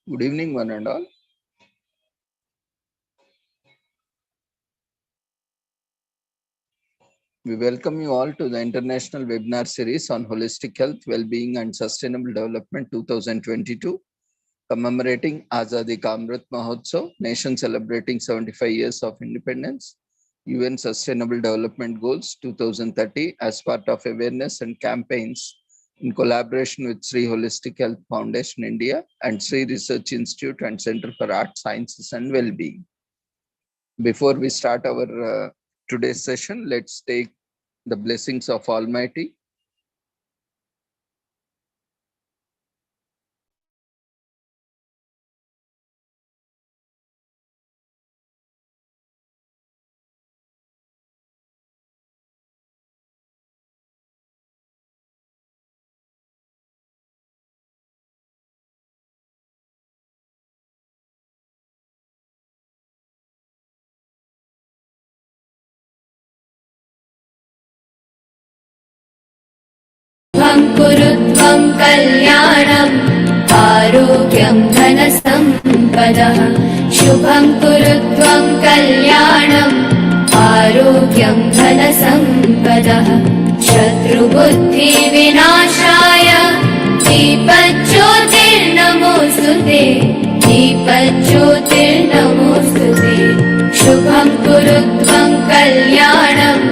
Good evening, one and all. We welcome you all to the International Webinar Series on Holistic Health, Well-being and Sustainable Development 2022, commemorating Azadi Ka Amrit Mahotsav, nation celebrating 75 years of independence, UN Sustainable Development Goals 2030 as part of awareness and campaigns in collaboration with Sri Holistic Health Foundation India and Sri Research Institute and Center for Art, Sciences and Well-being. Before we start our today's session, let's take the blessings of Almighty. कुरुत्वं कल्याणम् आरोग्यं धनसम्पदः शुभं कुरुत्वं कल्याणम् आरोग्यं धनसम्पदः शत्रुबुद्धिविनाशाय दीपज्योतिर्नमोऽस्तुते दीपज्योतिर्नमोऽस्तुते शुभं कुरुत्वं कल्याणम्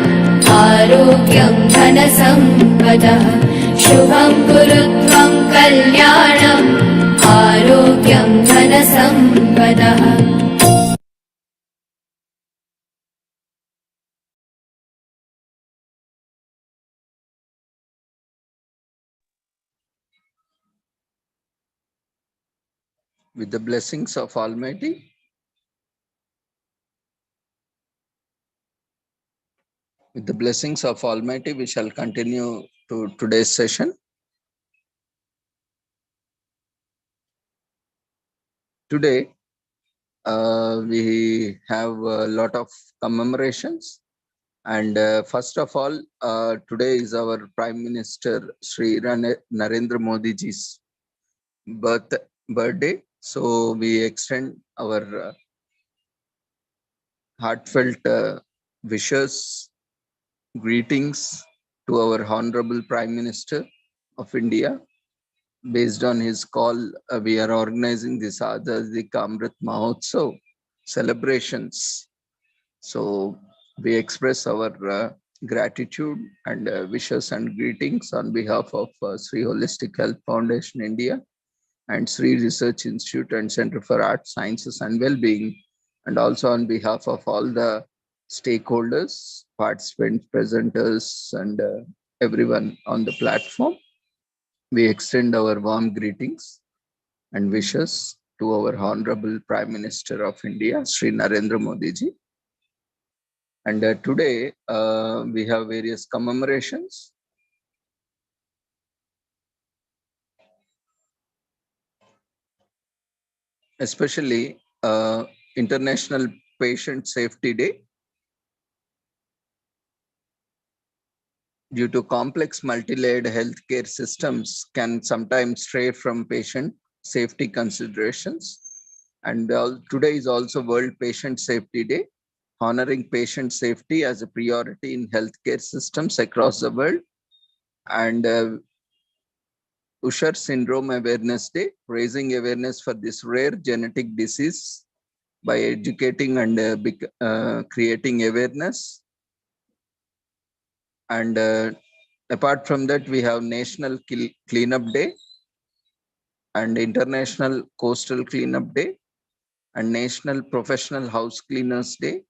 आरोग्यं धनसम्पदः शुभं कुरुत्वं कल्याणम् आरोग्यं धनसम्पदः With the blessings of Almighty, we shall continue to today's session. Today, we have a lot of commemorations. And first of all, today is our Prime Minister, Sri Narendra Modi ji's birthday. So we extend our heartfelt wishes, greetings to our Honorable Prime Minister of India. Based on his call, we are organizing this Azadi Ka Amrit Mahotsav celebrations. So we express our gratitude and wishes and greetings on behalf of Sri Holistic Health Foundation India and Sri Research Institute and Center for Art, Sciences and Well-being, and also on behalf of all the stakeholders, participants, presenters, and everyone on the platform. We extend our warm greetings and wishes to our Honorable Prime Minister of India, Sri Narendra Modi ji. And today we have various commemorations. Especially International Patient Safety Day. Due to complex multi-layered healthcare systems can sometimes stray from patient safety considerations. And today is also World Patient Safety Day, honoring patient safety as a priority in healthcare systems across the world. And Usher Syndrome Awareness Day, raising awareness for this rare genetic disease by educating and creating awareness. And apart from that, we have National Cleanup Day and International Coastal Cleanup Day and National Professional House Cleaners Day.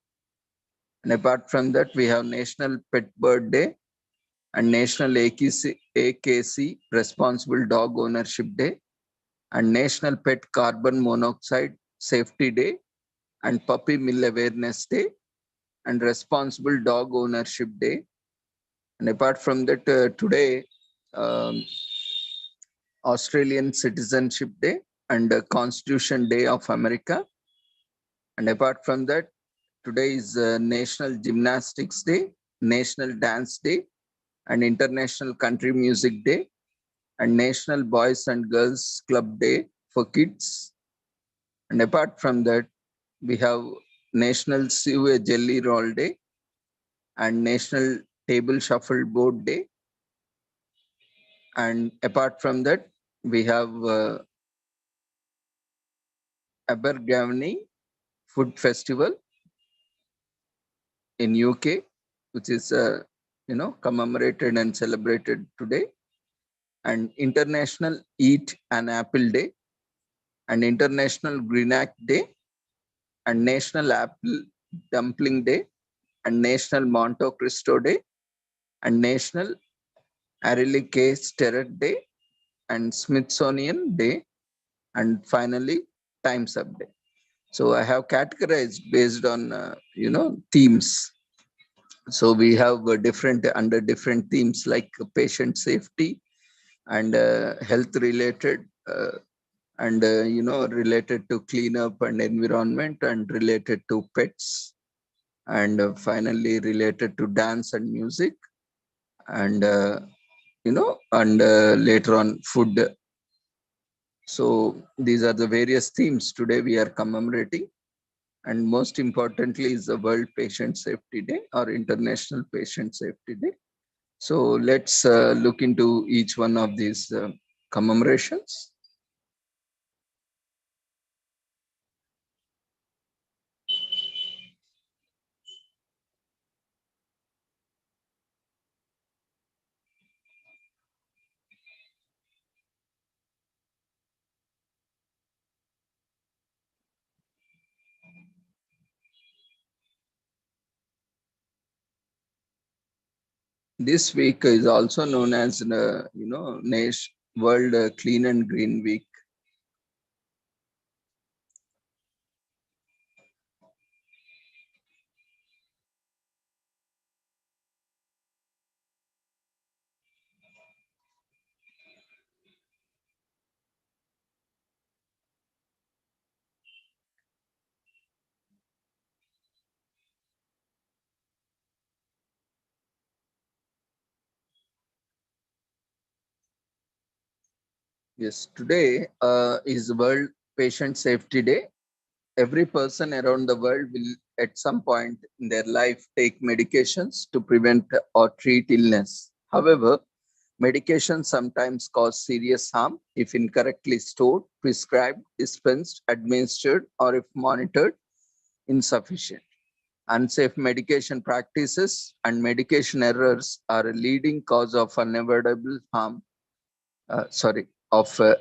And apart from that, we have National Pet Bird Day and National AKC Responsible Dog Ownership Day and National Pet Carbon Monoxide Safety Day and Puppy Mill Awareness Day and Responsible Dog Ownership Day. And apart from that, today, Australian Citizenship Day and Constitution Day of America. And apart from that, today is National Gymnastics Day, National Dance Day, and International Country Music Day, and National Boys and Girls Club Day for kids, And apart from that, we have National Sewer Jelly Roll Day and National Table Shuffle Board Day. And apart from that, we have Abergavenny Food Festival in UK, which is commemorated and celebrated today, and International Eat an Apple Day, and International Greenock Day, and National Apple Dumpling Day, and National Monte Cristo Day, and National Arillike Sterret Day, and Smithsonian Day, and finally Times Up Day. So I have categorized based on themes. So we have different under different themes like patient safety and health related and related to cleanup and environment and related to pets and finally related to dance and music and later on food. So these are the various themes today we are commemorating, and most importantly is the World Patient Safety Day or International Patient Safety Day. So let's look into each one of these commemorations. This week is also known as World Clean and Green Week. Yes, today is World Patient Safety Day. Every person around the world will at some point in their life take medications to prevent or treat illness. However, medications sometimes cause serious harm if incorrectly stored, prescribed, dispensed, administered, or if monitored insufficient. Unsafe medication practices and medication errors are a leading cause of unavoidable harm,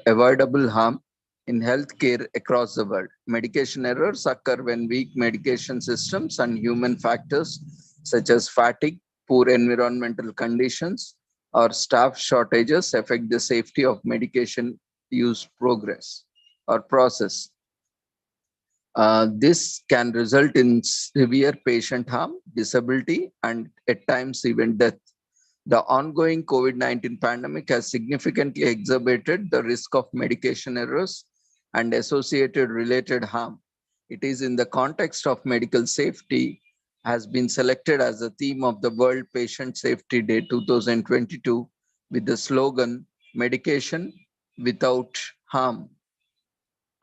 avoidable harm in healthcare across the world. Medication errors occur when weak medication systems and human factors such as fatigue, poor environmental conditions, or staff shortages affect the safety of medication use progress or process. This can result in severe patient harm, disability, and at times even death. The ongoing COVID-19 pandemic has significantly exacerbated the risk of medication errors and associated related harm. It is in the context of medical safety has been selected as the theme of the World Patient Safety Day 2022 with the slogan Medication Without Harm.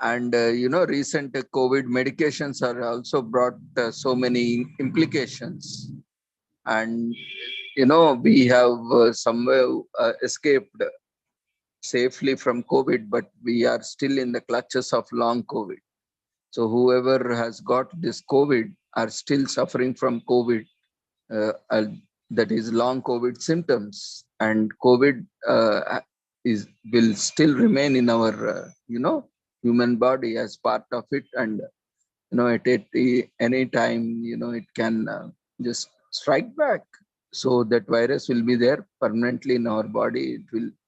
And recent COVID medications are also brought so many implications, and we have somewhere escaped safely from COVID, but we are still in the clutches of long COVID. So whoever has got this COVID are still suffering from COVID, that is long COVID symptoms, and COVID will still remain in our human body as part of it, and at any time it can just strike back. So that virus will be there permanently in our body.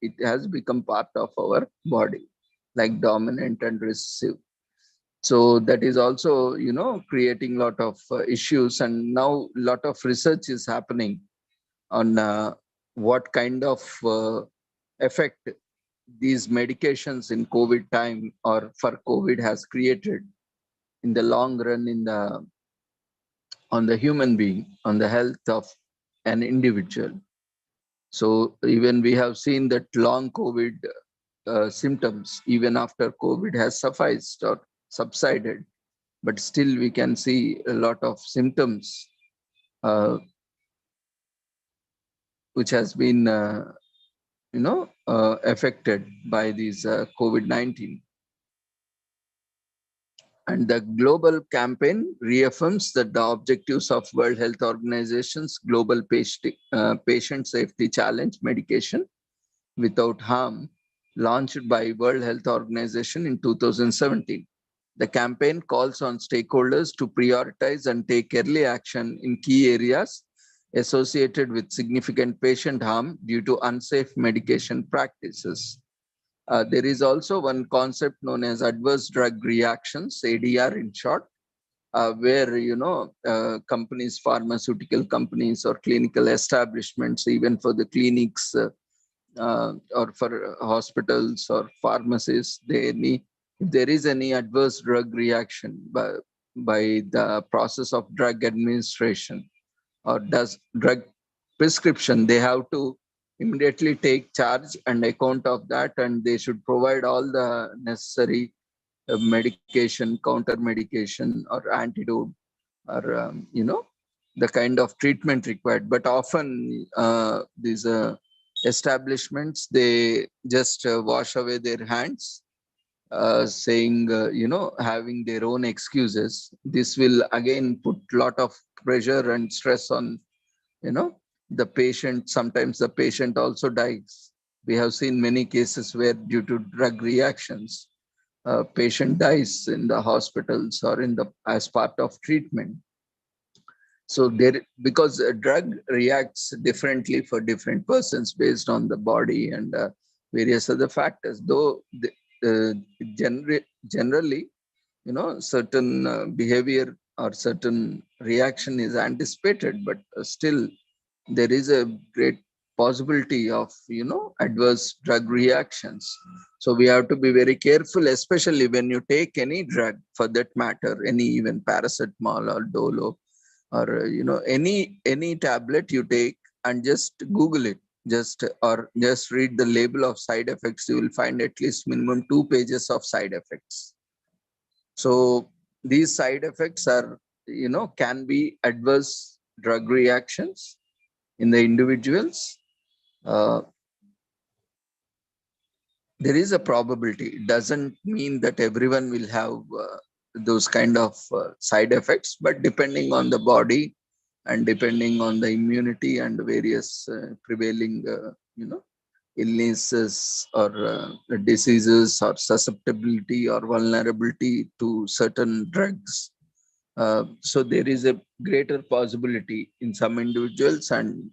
It has become part of our body, like dominant and recessive. So that is also creating a lot of issues, and now a lot of research is happening on what kind of effect these medications in COVID time or for COVID has created in the long run on the human being, on the health of an individual. So even we have seen that long COVID symptoms, even after COVID has sufficed or subsided, but still we can see a lot of symptoms which has been affected by these COVID-19. And the global campaign reaffirms that the objectives of World Health Organization's Global Patient Safety Challenge medication without harm, launched by World Health Organization in 2017. The campaign calls on stakeholders to prioritize and take early action in key areas associated with significant patient harm due to unsafe medication practices. There is also one concept known as adverse drug reactions, ADR in short, where companies, pharmaceutical companies or clinical establishments, even for the clinics or for hospitals or pharmacies, if there is any adverse drug reaction by the process of drug administration or does drug prescription, they have to immediately take charge and account of that, and they should provide all the necessary medication, counter medication or antidote, or the kind of treatment required. But often these establishments, they just wash away their hands, saying having their own excuses. This will again put a lot of pressure and stress on the patient. Sometimes the patient also dies. We have seen many cases where due to drug reactions, patient dies in the hospitals or as part of treatment. So because a drug reacts differently for different persons based on the body and various other factors, though generally, certain behavior or certain reaction is anticipated, but still there is a great possibility of adverse drug reactions. So we have to be very careful, especially when you take any drug, for that matter, any even paracetamol or dolo, or any tablet you take, and just Google it, just read the label of side effects. You will find at least minimum 2 pages of side effects. So these side effects are can be adverse drug reactions in the individuals. There is a probability. It doesn't mean that everyone will have those kind of side effects, but depending on the body and depending on the immunity and various prevailing illnesses or diseases or susceptibility or vulnerability to certain drugs. So there is a greater possibility in some individuals, and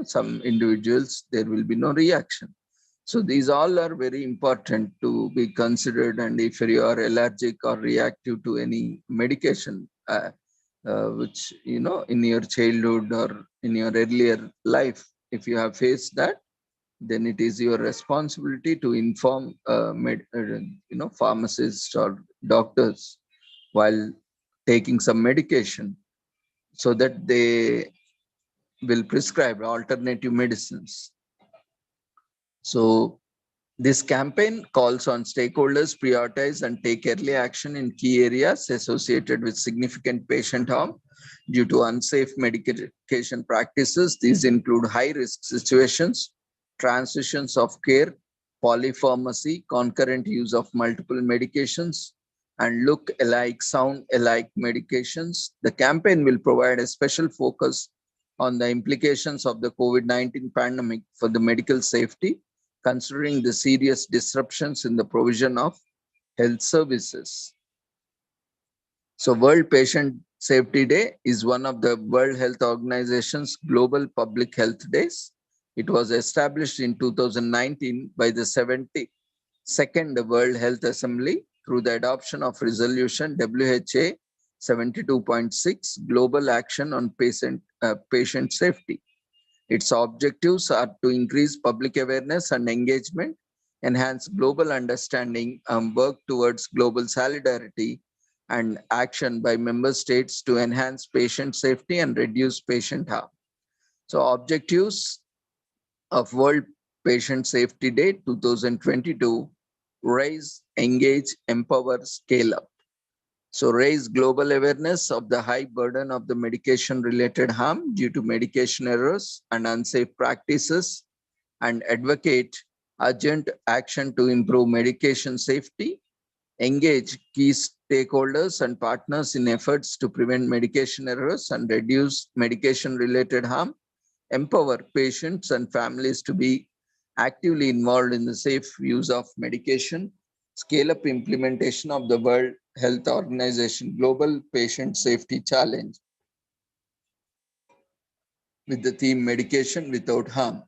some individuals there will be no reaction. So these all are very important to be considered. And if you are allergic or reactive to any medication, which in your childhood or in your earlier life, if you have faced that, then it is your responsibility to inform pharmacists or doctors while taking some medication, so that they will prescribe alternative medicines. So this campaign calls on stakeholders prioritize and take early action in key areas associated with significant patient harm due to unsafe medication practices. These include high-risk situations, transitions of care, polypharmacy, concurrent use of multiple medications, and look alike, sound alike medications. The campaign will provide a special focus on the implications of the COVID-19 pandemic for the medical safety, considering the serious disruptions in the provision of health services. So World Patient Safety Day is one of the World Health Organization's global public health days. It was established in 2019 by the 72nd World Health Assembly through the adoption of resolution WHA 72.6, Global Action on Patient Safety. Its objectives are to increase public awareness and engagement, enhance global understanding, and work towards global solidarity and action by member states to enhance patient safety and reduce patient harm. So objectives of World Patient Safety Day 2022: raise, engage, empower, scale up. So raise global awareness of the high burden of the medication-related harm due to medication errors and unsafe practices, and advocate urgent action to improve medication safety, engage key stakeholders and partners in efforts to prevent medication errors and reduce medication-related harm, empower patients and families to be actively involved in the safe use of medication, scale up implementation of the World Health Organization Global Patient Safety Challenge with the theme Medication Without Harm.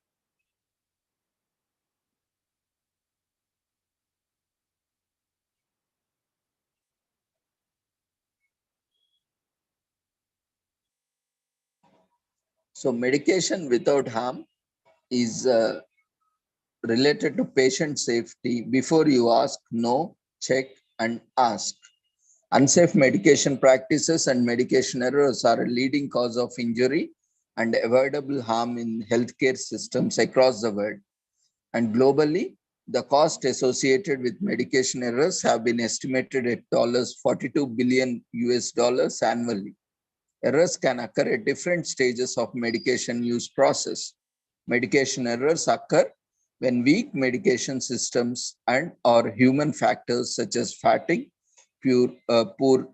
So medication without harm is related to patient safety. Before you ask, know, check, and ask. Unsafe medication practices and medication errors are a leading cause of injury and avoidable harm in healthcare systems across the world. And globally, the cost associated with medication errors have been estimated at $42 billion US dollars annually. Errors can occur at different stages of medication use process. Medication errors occur when weak medication systems and or human factors such as fatigue, poor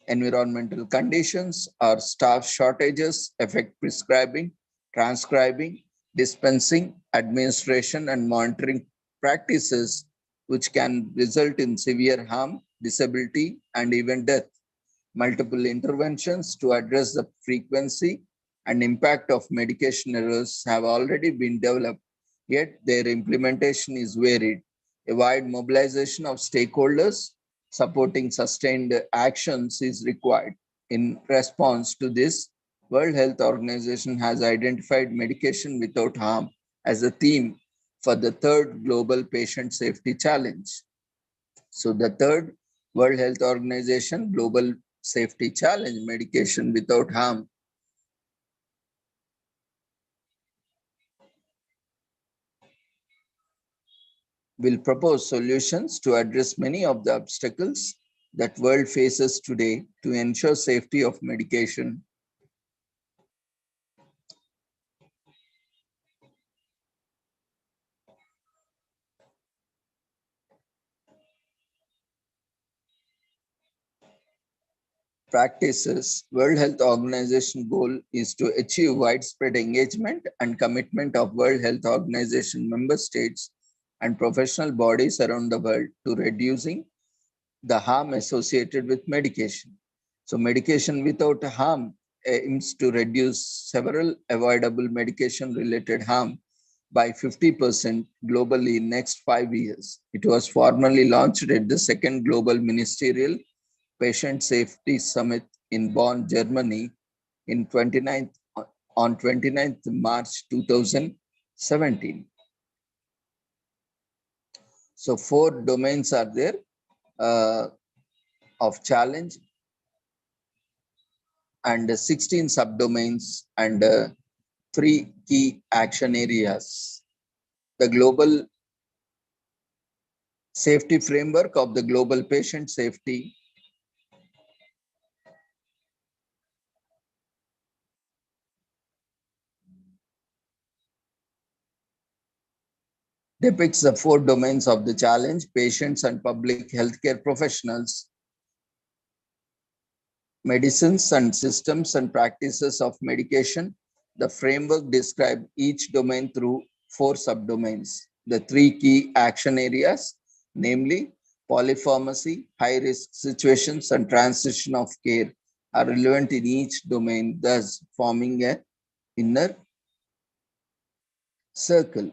environmental conditions, or staff shortages affect prescribing, transcribing, dispensing, administration, and monitoring practices, which can result in severe harm, disability, and even death. Multiple interventions to address the frequency and impact of medication errors have already been developed, yet their implementation is varied. A wide mobilization of stakeholders supporting sustained actions is required. In response to this, World Health Organization has identified medication without harm as a theme for the third Global Patient Safety Challenge. So the third World Health Organization Global Safety Challenge, Medication Without Harm, will propose solutions to address many of the obstacles that world faces today to ensure safety of medication. Practices. World Health Organization goal is to achieve widespread engagement and commitment of World Health Organization member states and professional bodies around the world to reducing the harm associated with medication. So medication without harm aims to reduce several avoidable medication-related harm by 50% globally in next 5 years. It was formally launched at the second Global Ministerial Patient Safety Summit in Bonn, Germany in 29th March 2017. So 4 domains are there uh, of challenge and 16 subdomains and 3 key action areas. The global safety framework of the global patient safety depicts the 4 domains of the challenge: patients and public healthcare professionals, medicines and systems and practices of medication. The framework describes each domain through 4 subdomains. The 3 key action areas, namely polypharmacy, high-risk situations, and transition of care, are relevant in each domain, thus forming an inner circle.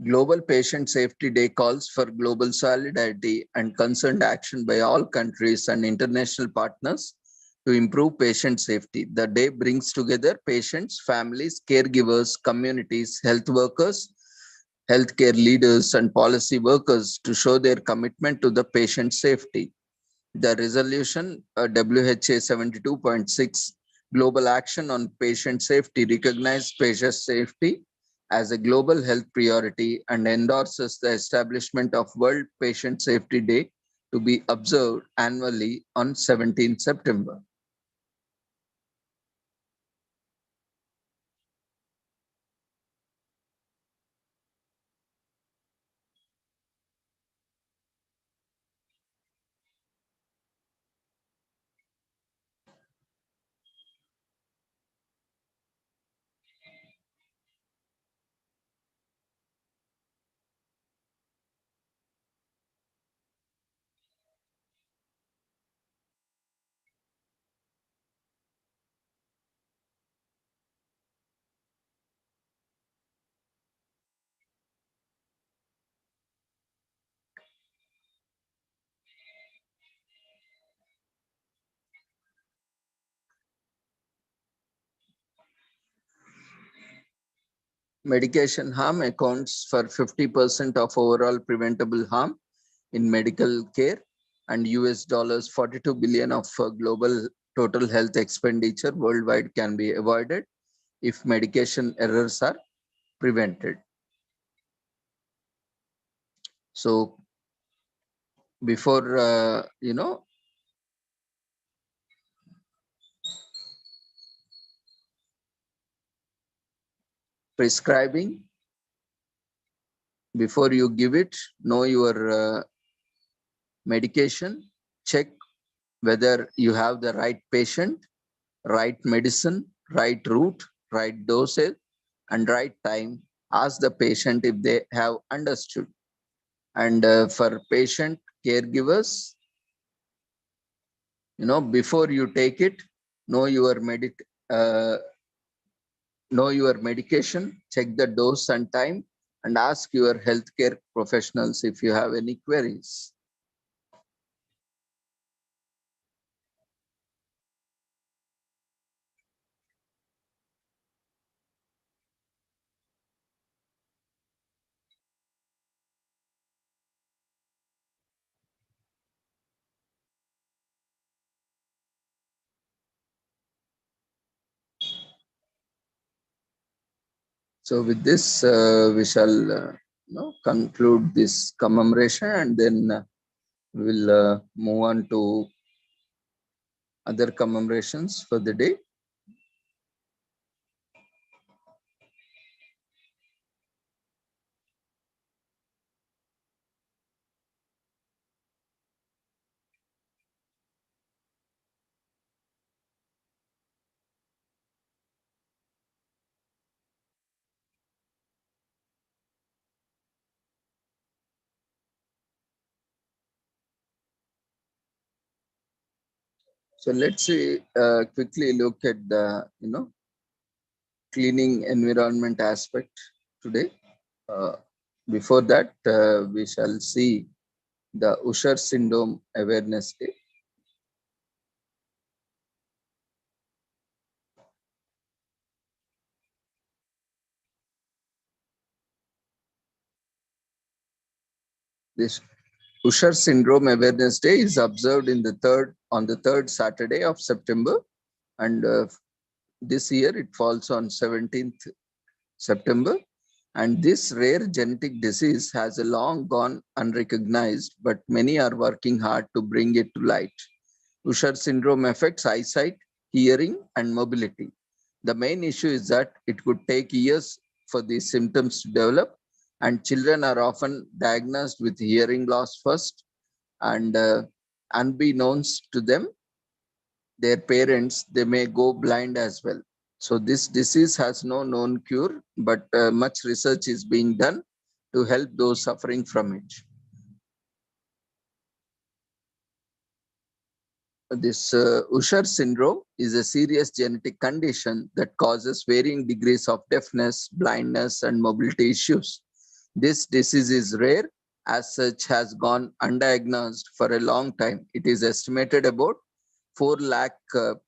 Global Patient Safety Day calls for global solidarity and concerned action by all countries and international partners to improve patient safety. The day brings together patients, families, caregivers, communities, health workers, healthcare leaders, and policy workers to show their commitment to the patient safety. The resolution WHA 72.6 Global Action on Patient Safety recognizes patient safety as a global health priority and endorses the establishment of World Patient Safety Day to be observed annually on 17 September. Medication harm accounts for 50% of overall preventable harm in medical care, and US dollars 42 billion of global total health expenditure worldwide can be avoided if medication errors are prevented. So before prescribing, before you give it, know your medication, check whether you have the right patient, right medicine, right route, right dosage, and right time. Ask the patient if they have understood. And for patient caregivers, before you take it, know your uh, know your medication, check the dose and time, and ask your healthcare professionals if you have any queries. So with this, we shall conclude this commemoration, and then we will move on to other commemorations for the day. So let's quickly look at the cleaning environment aspect today. Uh, Before that, we shall see the Usher Syndrome Awareness Day. This Usher Syndrome Awareness Day is observed on the third Saturday of September, and this year it falls on 17th September. And this rare genetic disease has a long gone unrecognized, but many are working hard to bring it to light. Usher syndrome affects eyesight, hearing, and mobility. The main issue is that it could take years for these symptoms to develop, and children are often diagnosed with hearing loss first, and unbeknownst to them, their parents, they may go blind as well. So this disease has no known cure, but much research is being done to help those suffering from it. This Usher syndrome is a serious genetic condition that causes varying degrees of deafness, blindness, and mobility issues. This disease is rare, as such, has gone undiagnosed for a long time. It is estimated about 4 lakh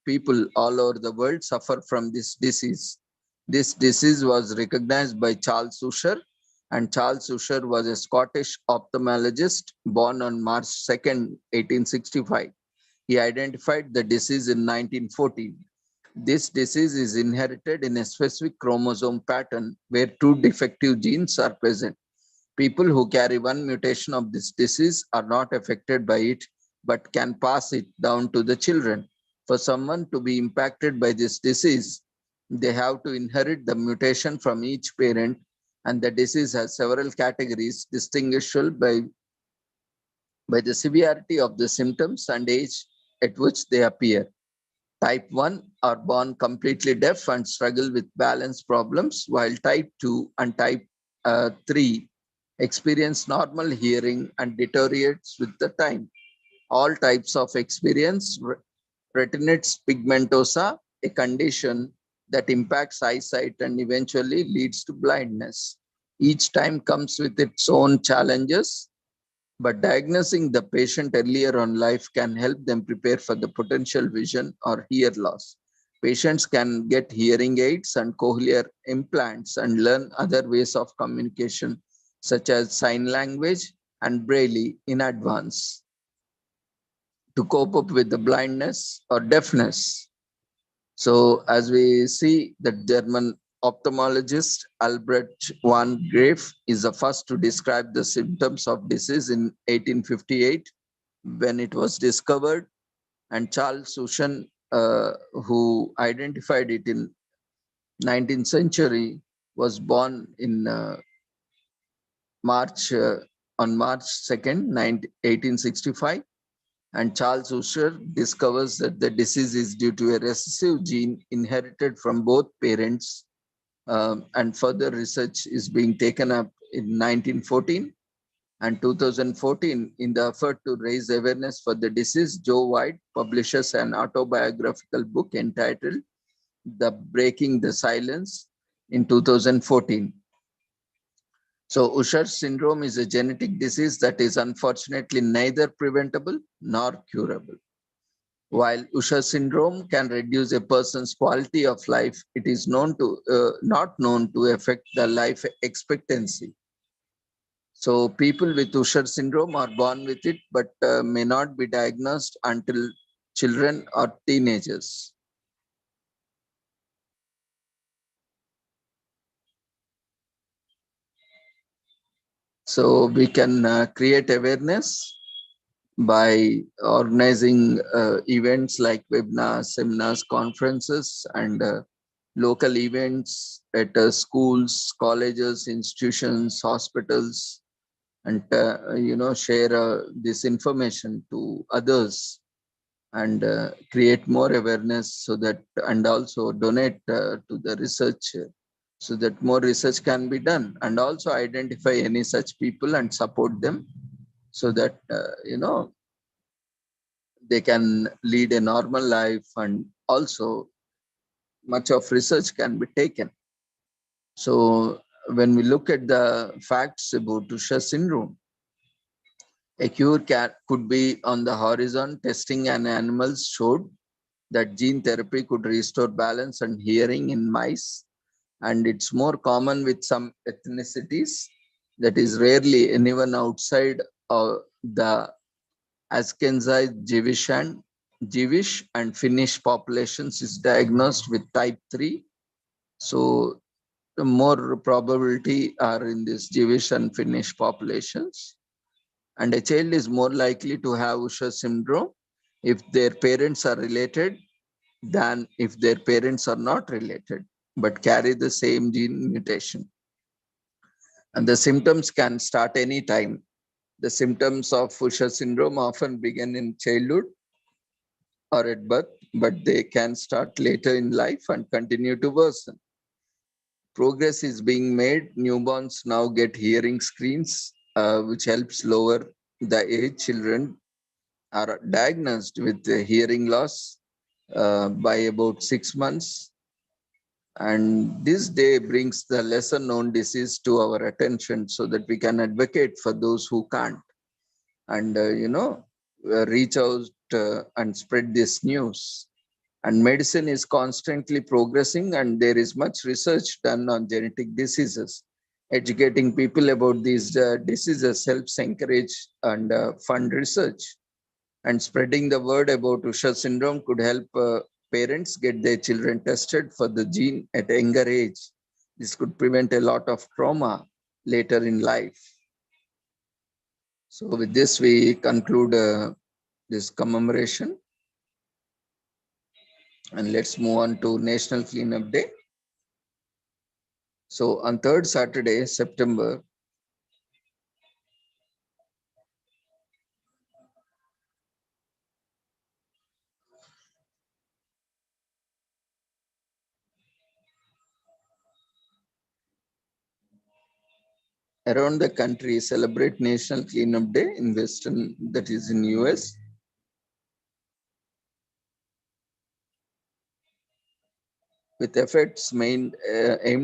people all over the world suffer from this disease. This disease was recognized by Charles Usher, and Charles Usher was a Scottish ophthalmologist born on March 2nd, 1865. He identified the disease in 1914. This disease is inherited in a specific chromosome pattern where two defective genes are present. People who carry one mutation of this disease are not affected by it but can pass it down to the children. For someone to be impacted by this disease, they have to inherit the mutation from each parent, and the disease has several categories distinguishable by the severity of the symptoms and age at which they appear. Type 1 are born completely deaf and struggle with balance problems, while type 2 and type 3 experience normal hearing and deteriorates with the time. All types of experience retinitis pigmentosa, a condition that impacts eyesight and eventually leads to blindness. Each time comes with its own challenges, but diagnosing the patient earlier on life can help them prepare for the potential vision or hear loss. Patients can get hearing aids and cochlear implants and learn other ways of communication, such as sign language and Braille, in advance to cope up with the blindness or deafness. So, as we see, the German ophthalmologist Albrecht von Graef is the first to describe the symptoms of disease in 1858 when it was discovered, and Charles Suchen, who identified it in 19th century, was born in March on March 2nd, 1865. And Charles Usher discovers that the disease is due to a recessive gene inherited from both parents, and further research is being taken up in 1914 and 2014. In the effort to raise awareness for the disease, Joe White publishes an autobiographical book entitled The Breaking the Silence in 2014. So Usher syndrome is a genetic disease that is unfortunately neither preventable nor curable. While Usher syndrome can reduce a person's quality of life, it is not known to affect the life expectancy. So people with Usher syndrome are born with it, but may not be diagnosed until children or teenagers. So we can create awareness by organizing events like webinars, seminars, conferences, and local events at schools, colleges, institutions, hospitals, and share this information to others, and create more awareness, so that, and also donate to the research, so that more research can be done, and also identify any such people and support them, so that they can lead a normal life, and also much of research can be taken. So when we look at the facts about Usher syndrome, a cure could be on the horizon. Testing in animals showed that gene therapy could restore balance and hearing in mice, and it's more common with some ethnicities. That is rarely anyone outside of the Ashkenazi Jewish and Finnish populations is diagnosed with type 3. So the more probability are in this Jewish and Finnish populations. And a child is more likely to have Usher syndrome if their parents are related than if their parents are not related, but carry the same gene mutation. And the symptoms can start anytime. The symptoms of Usher syndrome often begin in childhood or at birth, but they can start later in life and continue to worsen. Progress is being made. Newborns now get hearing screens, which helps lower the age children are diagnosed with hearing loss by about 6 months. And this day brings the lesser known disease to our attention so that we can advocate for those who can't. And, reach out and spread this news. And medicine is constantly progressing, and there is much research done on genetic diseases. Educating people about these diseases helps encourage and fund research. And spreading the word about Usher syndrome could help parents get their children tested for the gene at a younger age. This could prevent a lot of trauma later in life. So with this, we conclude this commemoration. And let's move on to National Cleanup Day. So on 3rd Saturday, September, around the country celebrate National Cleanup Day in Western, that is in US. With efforts aimed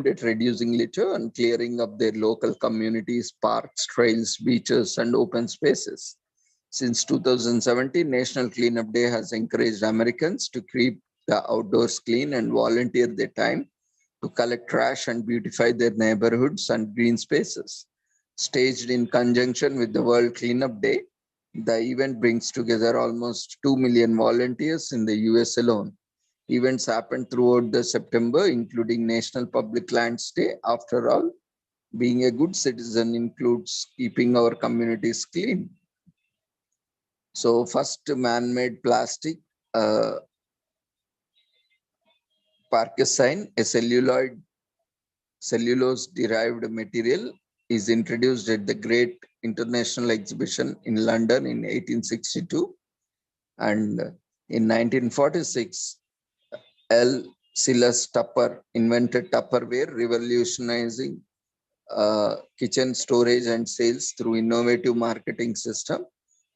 at reducing litter and clearing up their local communities, parks, trails, beaches, and open spaces. Since 2017, National Cleanup Day has encouraged Americans to keep the outdoors clean and volunteer their time to collect trash and beautify their neighborhoods and green spaces. Staged in conjunction with the World Cleanup Day, the event brings together almost 2 million volunteers in the US alone. Events happen throughout the September, including National Public Lands Day. After all, being a good citizen includes keeping our communities clean. So first man-made plastic, Parkesine, a cellulose-derived material, is introduced at the Great International Exhibition in London in 1862. And in 1946, L. Silas Tupper invented Tupperware, revolutionizing kitchen storage and sales through innovative marketing system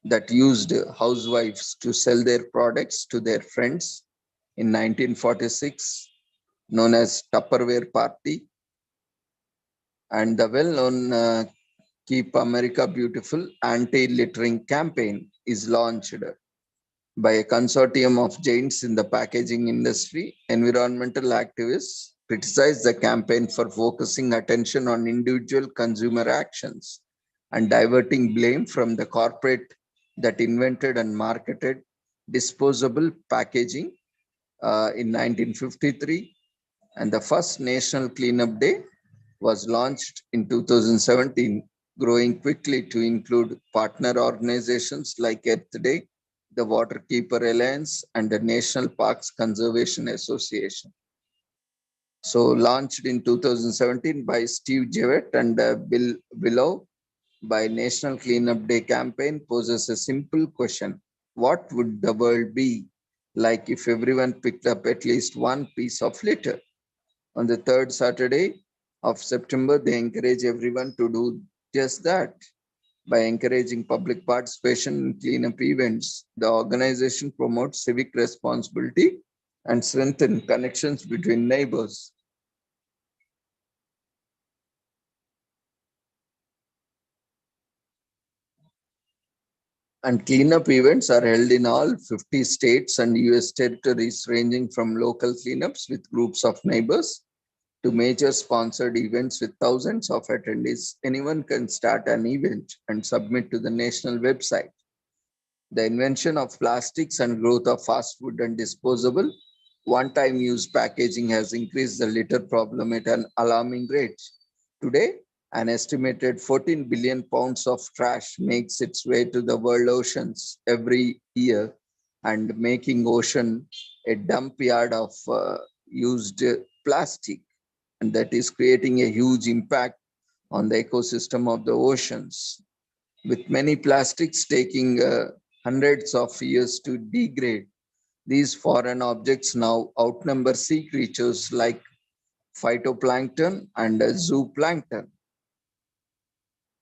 that used housewives to sell their products to their friends. In 1946, known as Tupperware Party, and the well-known Keep America Beautiful anti-littering campaign is launched by a consortium of giants in the packaging industry. Environmental activists criticized the campaign for focusing attention on individual consumer actions and diverting blame from the corporate that invented and marketed disposable packaging. In 1953, and the first National Cleanup Day was launched in 2017, growing quickly to include partner organizations like Earth Day, the Waterkeeper Alliance, and the National Parks Conservation Association. So launched in 2017 by Steve Jewett and Bill Willow by National Cleanup Day campaign poses a simple question. What would the world be like if everyone picked up at least one piece of litter? On the 3rd Saturday of September, they encourage everyone to do just that. By encouraging public participation in cleanup events, the organization promotes civic responsibility and strengthens connections between neighbors. And cleanup events are held in all 50 states and US territories, ranging from local cleanups with groups of neighbors to major sponsored events with thousands of attendees. Anyone can start an event and submit to the national website. The invention of plastics and growth of fast food and disposable one-time use packaging has increased the litter problem at an alarming rate. Today, an estimated 14 billion pounds of trash makes its way to the world oceans every year, and making ocean a dump yard of used plastic. And that is creating a huge impact on the ecosystem of the oceans. With many plastics taking hundreds of years to degrade, these foreign objects now outnumber sea creatures like phytoplankton and zooplankton.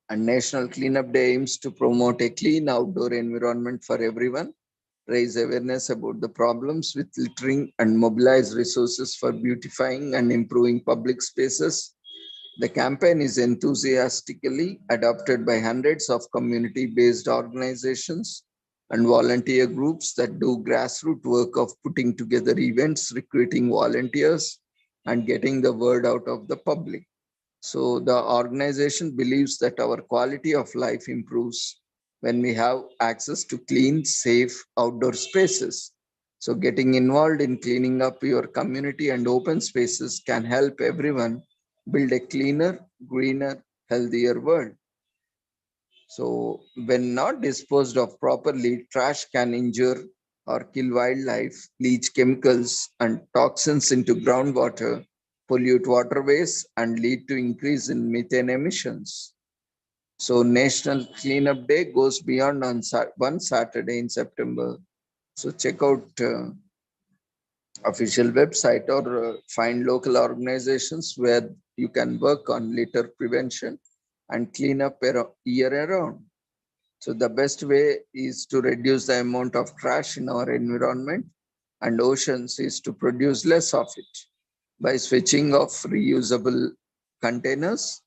And National Cleanup Day aims to promote a clean outdoor environment for everyone, raise awareness about the problems with littering, and mobilize resources for beautifying and improving public spaces. The campaign is enthusiastically adopted by hundreds of community-based organizations and volunteer groups that do grassroots work of putting together events, recruiting volunteers, and getting the word out of the public. So the organization believes that our quality of life improves when we have access to clean, safe outdoor spaces. So getting involved in cleaning up your community and open spaces can help everyone build a cleaner, greener, healthier world. So when not disposed of properly, trash can injure or kill wildlife, leach chemicals and toxins into groundwater, pollute waterways, and lead to increase in methane emissions. So National Cleanup Day goes beyond on one Saturday in September. So check out official website or find local organizations where you can work on litter prevention and clean up year around. So the best way is to reduce the amount of trash in our environment and oceans is to produce less of it by switching off reusable containers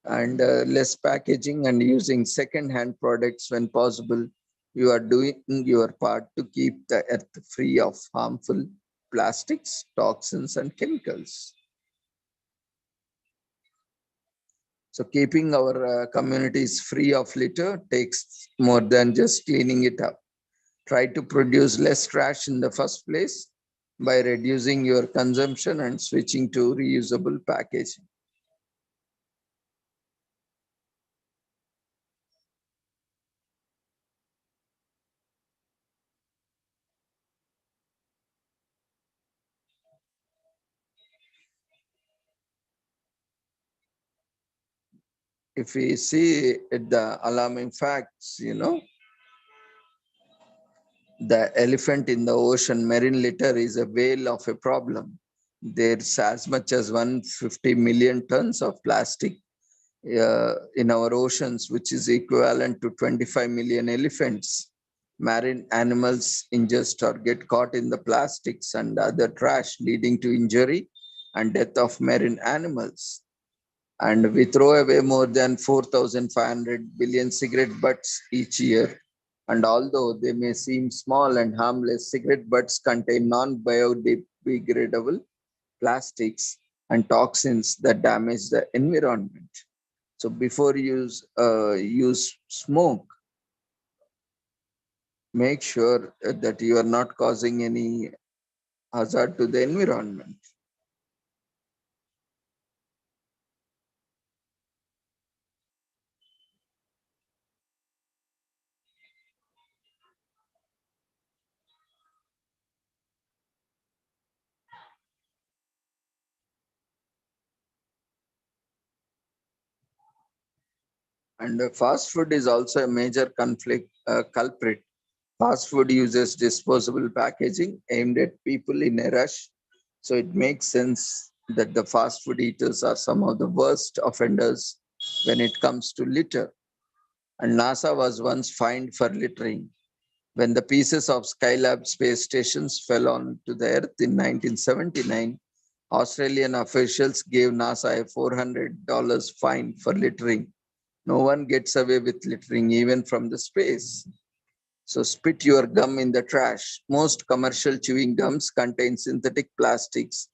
and less packaging and using second-hand products when possible. You are doing your part to keep the earth free of harmful plastics, toxins, and chemicals. So keeping our communities free of litter takes more than just cleaning it up. Try to produce less trash in the first place by reducing your consumption and switching to reusable packaging. If we see the alarming facts, the elephant in the ocean, marine litter, is a whale of a problem. There's as much as 150 million tons of plastic in our oceans, which is equivalent to 25 million elephants. Marine animals ingest or get caught in the plastics and other trash, leading to injury and death of marine animals. And we throw away more than 4,500 billion cigarette butts each year. And although they may seem small and harmless, cigarette butts contain non-biodegradable plastics and toxins that damage the environment. So before you use smoke, make sure that you are not causing any hazard to the environment. And fast food is also a major culprit. Fast food uses disposable packaging aimed at people in a rush. So it makes sense that the fast food eaters are some of the worst offenders when it comes to litter. And NASA was once fined for littering. When the pieces of Skylab space stations fell onto the Earth in 1979, Australian officials gave NASA a $400 fine for littering. No one gets away with littering even from the space. So spit your gum in the trash. Most commercial chewing gums contain synthetic plastics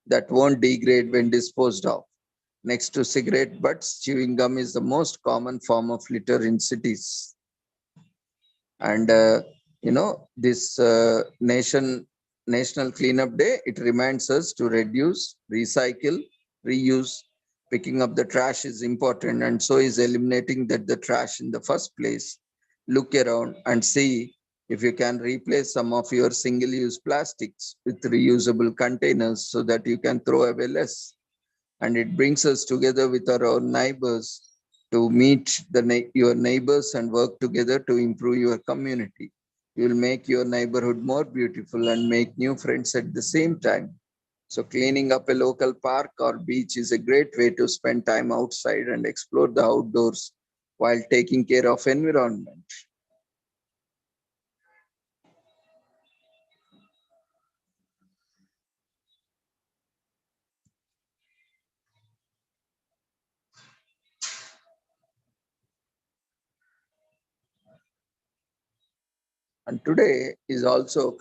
that won't degrade when disposed of. Next to cigarette butts, chewing gum is the most common form of litter in cities. And this National Cleanup Day, it reminds us to reduce, recycle, reuse. Picking up the trash is important, and so is eliminating the trash in the first place. Look around and see if you can replace some of your single-use plastics with reusable containers so that you can throw away less. And it brings us together with our own neighbors to meet your neighbors and work together to improve your community. You will make your neighborhood more beautiful and make new friends at the same time. So cleaning up a local park or beach is a great way to spend time outside and explore the outdoors while taking care of environment. And today is also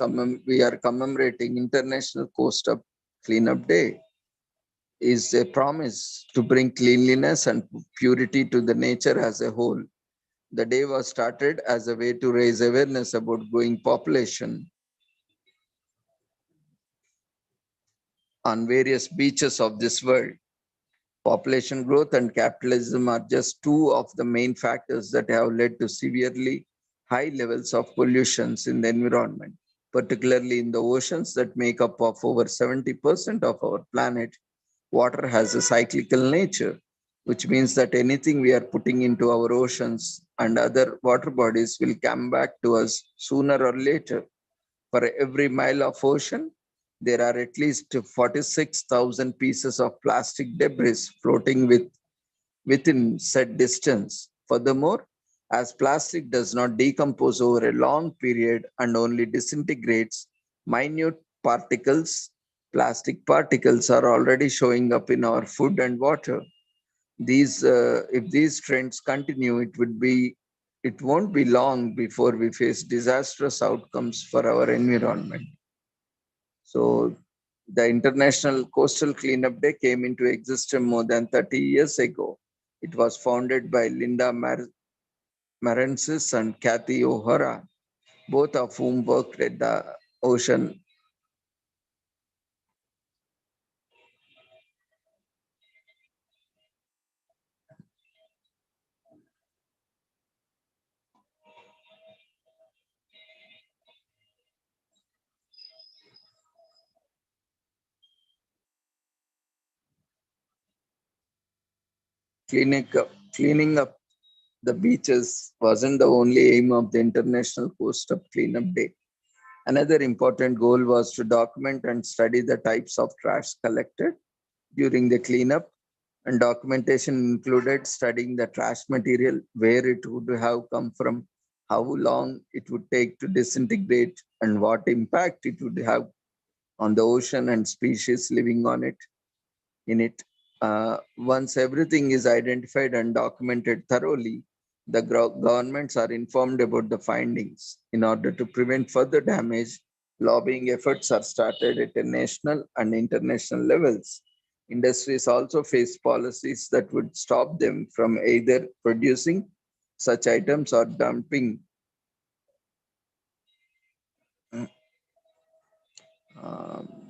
we are commemorating International Coastal Cleanup Day. Is a promise to bring cleanliness and purity to the nature as a whole. The day was started as a way to raise awareness about growing population on various beaches of this world. Population growth and capitalism are just two of the main factors that have led to severely high levels of pollutions in the environment, particularly in the oceans that make up of over 70% of our planet. Water has a cyclical nature, which means that anything we are putting into our oceans and other water bodies will come back to us sooner or later. For every mile of ocean, there are at least 46,000 pieces of plastic debris floating within said distance. Furthermore, as plastic does not decompose over a long period and only disintegrates, minute particles, plastic particles are already showing up in our food and water. If these trends continue, it won't be long before we face disastrous outcomes for our environment. So the International Coastal Cleanup Day came into existence more than 30 years ago. It was founded by Linda Marensis and Kathy O'Hara, both of whom worked at the Ocean cleaning up the beaches wasn't the only aim of the International Coastal Cleanup Day. Another important goal was to document and study the types of trash collected during the cleanup, and documentation included studying the trash material, where it would have come from, how long it would take to disintegrate, and what impact it would have on the ocean and species living on it in it. Once everything is identified and documented thoroughly, the governments are informed about the findings. In order to prevent further damage, lobbying efforts are started at a national and international levels. Industries also face policies that would stop them from either producing such items or dumping.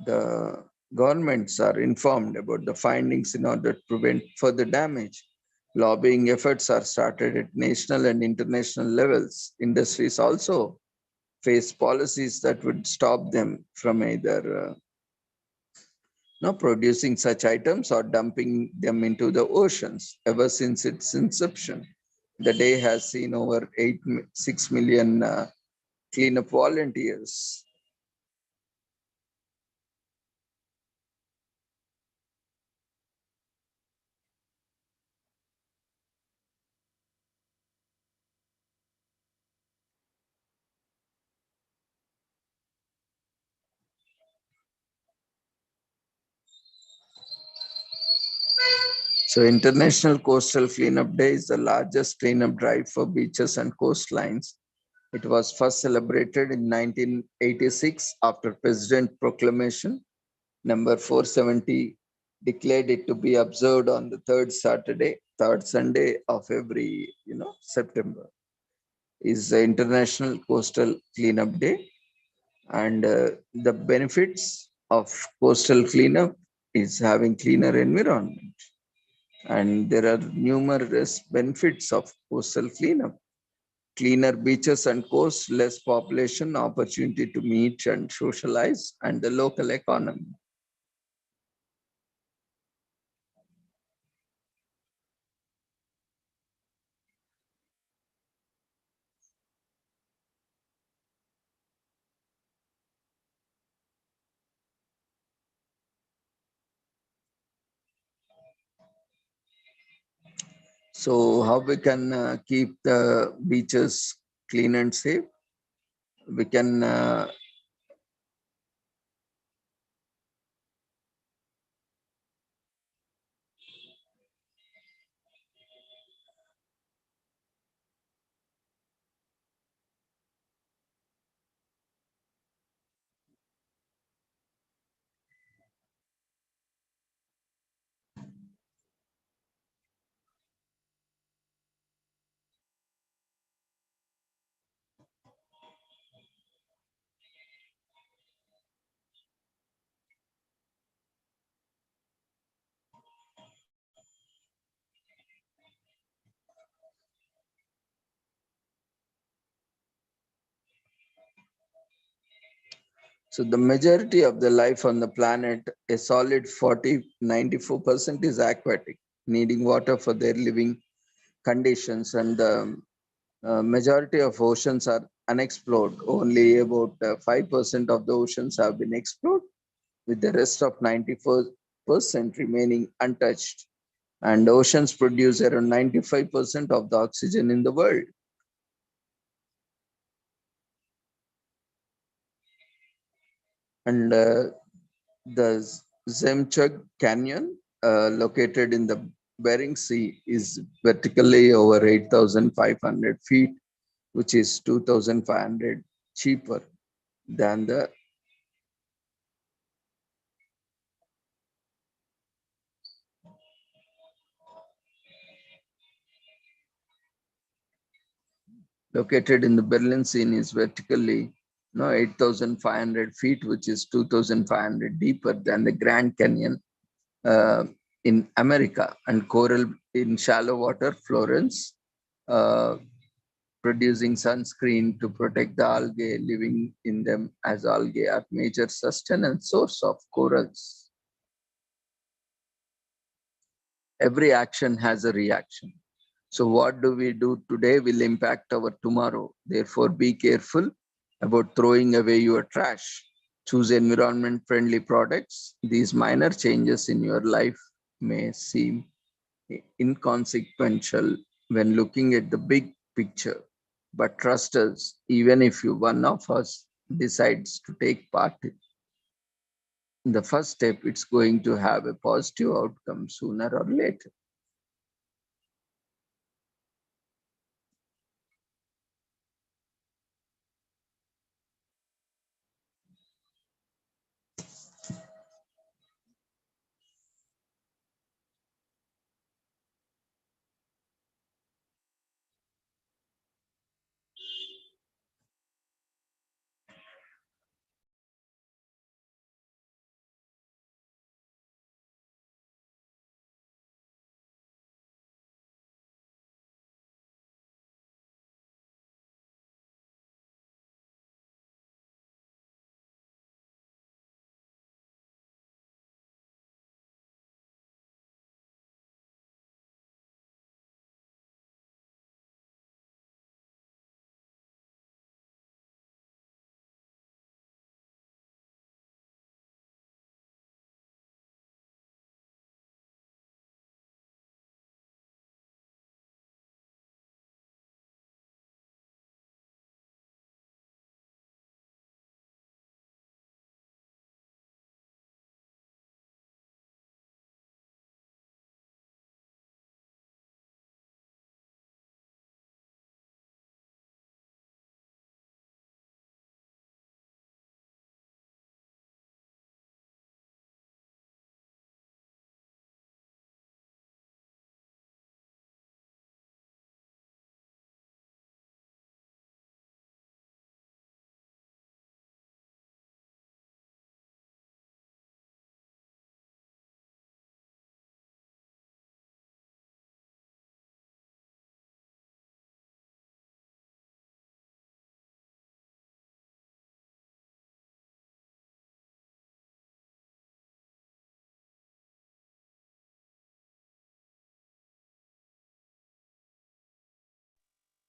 The governments are informed about the findings in order to prevent further damage. Lobbying efforts are started at national and international levels. Industries also face policies that would stop them from either producing such items or dumping them into the oceans. Ever since its inception, the day has seen over 6 million cleanup volunteers. So International Coastal Cleanup Day is the largest cleanup drive for beaches and coastlines. It was first celebrated in 1986 after President Proclamation number 470 declared it to be observed on the third Sunday of every September is the International Coastal Cleanup Day. And the benefits of coastal cleanup is having cleaner environment. And there are numerous benefits of coastal cleanup. Cleaner beaches and coasts, less population, opportunity to meet and socialize, and the local economy. So how we can keep the beaches clean and safe? We can so the majority of the life on the planet, a solid 94% is aquatic, needing water for their living conditions, and the majority of oceans are unexplored. Only about 5% of the oceans have been explored, with the rest of 94% remaining untouched. And oceans produce around 95% of the oxygen in the world. And the Zemchug Canyon, located in the Bering Sea, is vertically over 8,500 feet, which is 2,500 cheaper than the located in the Berlin Sea is vertically 8,500 feet, which is 2,500 deeper than the Grand Canyon uh, in America, and coral in shallow water Florence, uh, producing sunscreen to protect the algae living in them, as algae are major sustenance source of corals. Every action has a reaction. So what do we do today will impact our tomorrow. Therefore, be careful about throwing away your trash. Choose environment friendly products. These minor changes in your life may seem inconsequential when looking at the big picture. But trust us, even if one of us decides to take part in the first step, it's going to have a positive outcome sooner or later.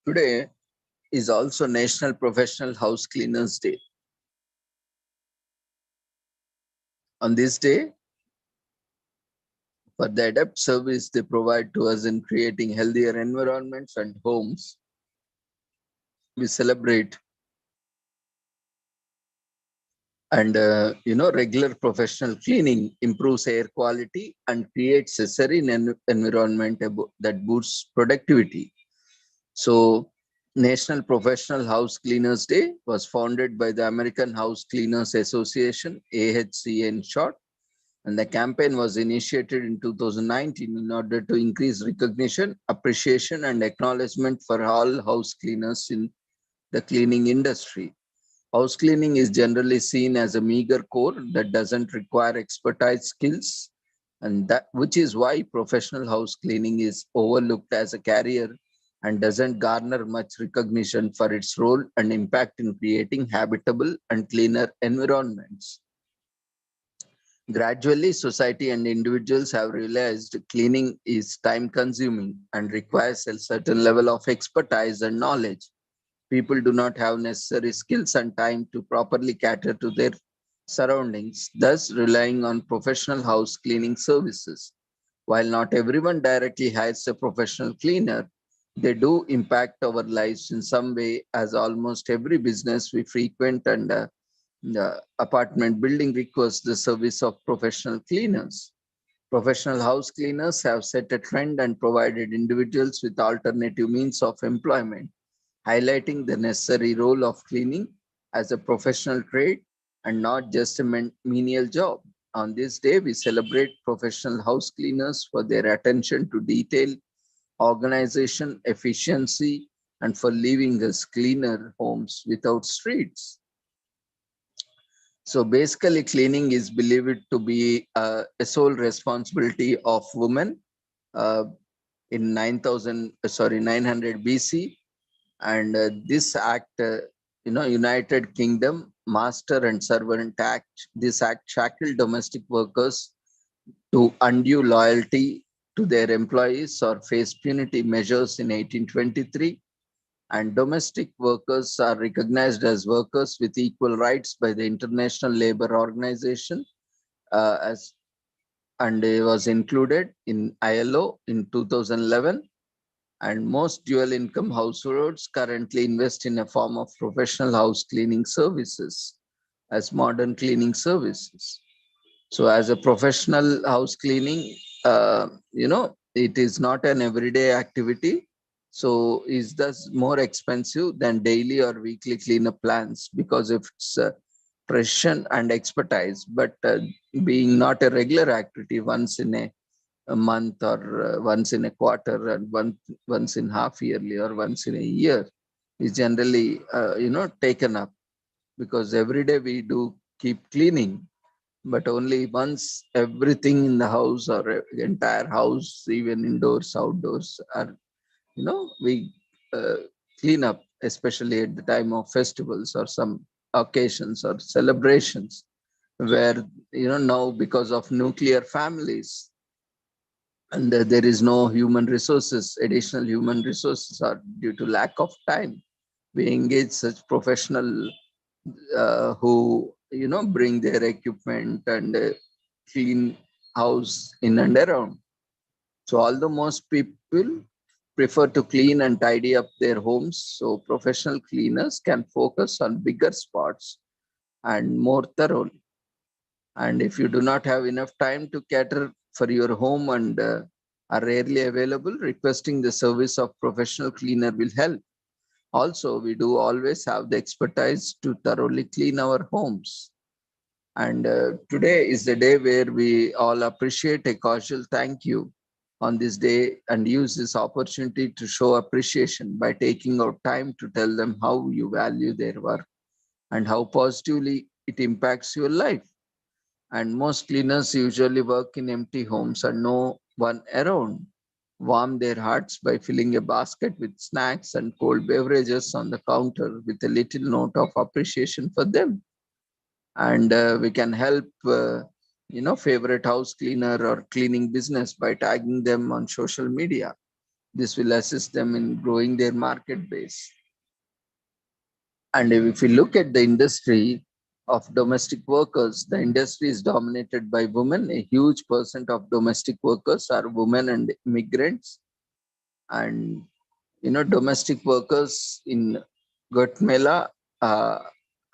Today is also National Professional House Cleaners Day. On this day, for the adept service they provide to us in creating healthier environments and homes. We celebrate and regular professional cleaning improves air quality and creates a serene environment that boosts productivity. So National Professional House Cleaners Day was founded by the American House Cleaners Association, AHCA in short, and the campaign was initiated in 2019 in order to increase recognition, appreciation, and acknowledgement for all house cleaners in the cleaning industry. House cleaning is generally seen as a meager core that doesn't require expertise skills, and that which is why professional house cleaning is overlooked as a career and doesn't garner much recognition for its role and impact in creating habitable and cleaner environments. Gradually, society and individuals have realized cleaning is time consuming and requires a certain level of expertise and knowledge. People do not have necessary skills and time to properly cater to their surroundings, thus relying on professional house cleaning services. While not everyone directly hires a professional cleaner, they do impact our lives in some way, as almost every business we frequent and the apartment building requires the service of professional cleaners. Professional house cleaners have set a trend and provided individuals with alternative means of employment, highlighting the necessary role of cleaning as a professional trade and not just a menial job. On this day, we celebrate professional house cleaners for their attention to detail, organization, efficiency, and for leaving us cleaner homes without streets. So basically, cleaning is believed to be a sole responsibility of women uh, in 900 BC, and this act, United Kingdom Master and Servant Act. This act shackled domestic workers to undue loyalty to their employees or face punitive measures in 1823, and domestic workers are recognized as workers with equal rights by the International Labour Organization, as and it was included in ILO in 2011. And most dual income households currently invest in a form of professional house cleaning services as modern cleaning services. So as a professional house cleaning, it is not an everyday activity. So is thus more expensive than daily or weekly cleanup plans because of its precision and expertise, but being not a regular activity once in a month or once in a quarter and once in half yearly or once in a year is generally taken up, because every day we do keep cleaning, but only once everything in the house or entire house, even indoors, outdoors, are we uh, clean up, especially at the time of festivals or some occasions or celebrations, where now because of nuclear families and there is no human resources, additional human resources, or due to lack of time, we engage such professional who bring their equipment and clean house in and around. So although most people prefer to clean and tidy up their homes, so professional cleaners can focus on bigger spots and more thoroughly. And if you do not have enough time to cater for your home and are rarely available, requesting the service of professional cleaner will help. Also, we do always have the expertise to thoroughly clean our homes. And today is the day where we all appreciate a cordial thank you on this day and use this opportunity to show appreciation by taking our time to tell them how you value their work and how positively it impacts your life. And most cleaners usually work in empty homes and no one around. Warm their hearts by filling a basket with snacks and cold beverages on the counter with a little note of appreciation for them. And we can help, favorite house cleaner or cleaning business by tagging them on social media. This will assist them in growing their market base. And if we look at the industry of domestic workers. The industry is dominated by women. A huge percent of domestic workers are women and immigrants. And domestic workers in Guatemala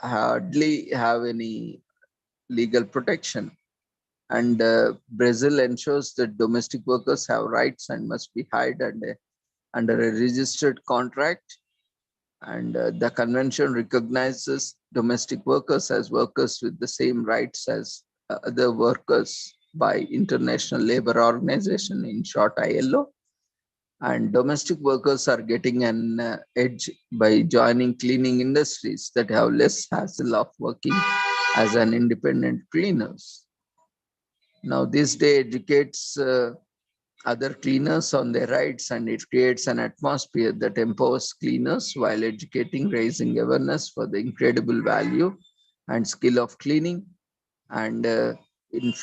hardly have any legal protection. And Brazil ensures that domestic workers have rights and must be hired under a registered contract. And the convention recognizes domestic workers as workers with the same rights as other workers by International Labor Organization, in short ILO. And domestic workers are getting an edge by joining cleaning industries that have less hassle of working as an independent cleaners. Now, this day educates other cleaners on their rights, and it creates an atmosphere that empowers cleaners while educating, raising awareness for the incredible value and skill of cleaning. And in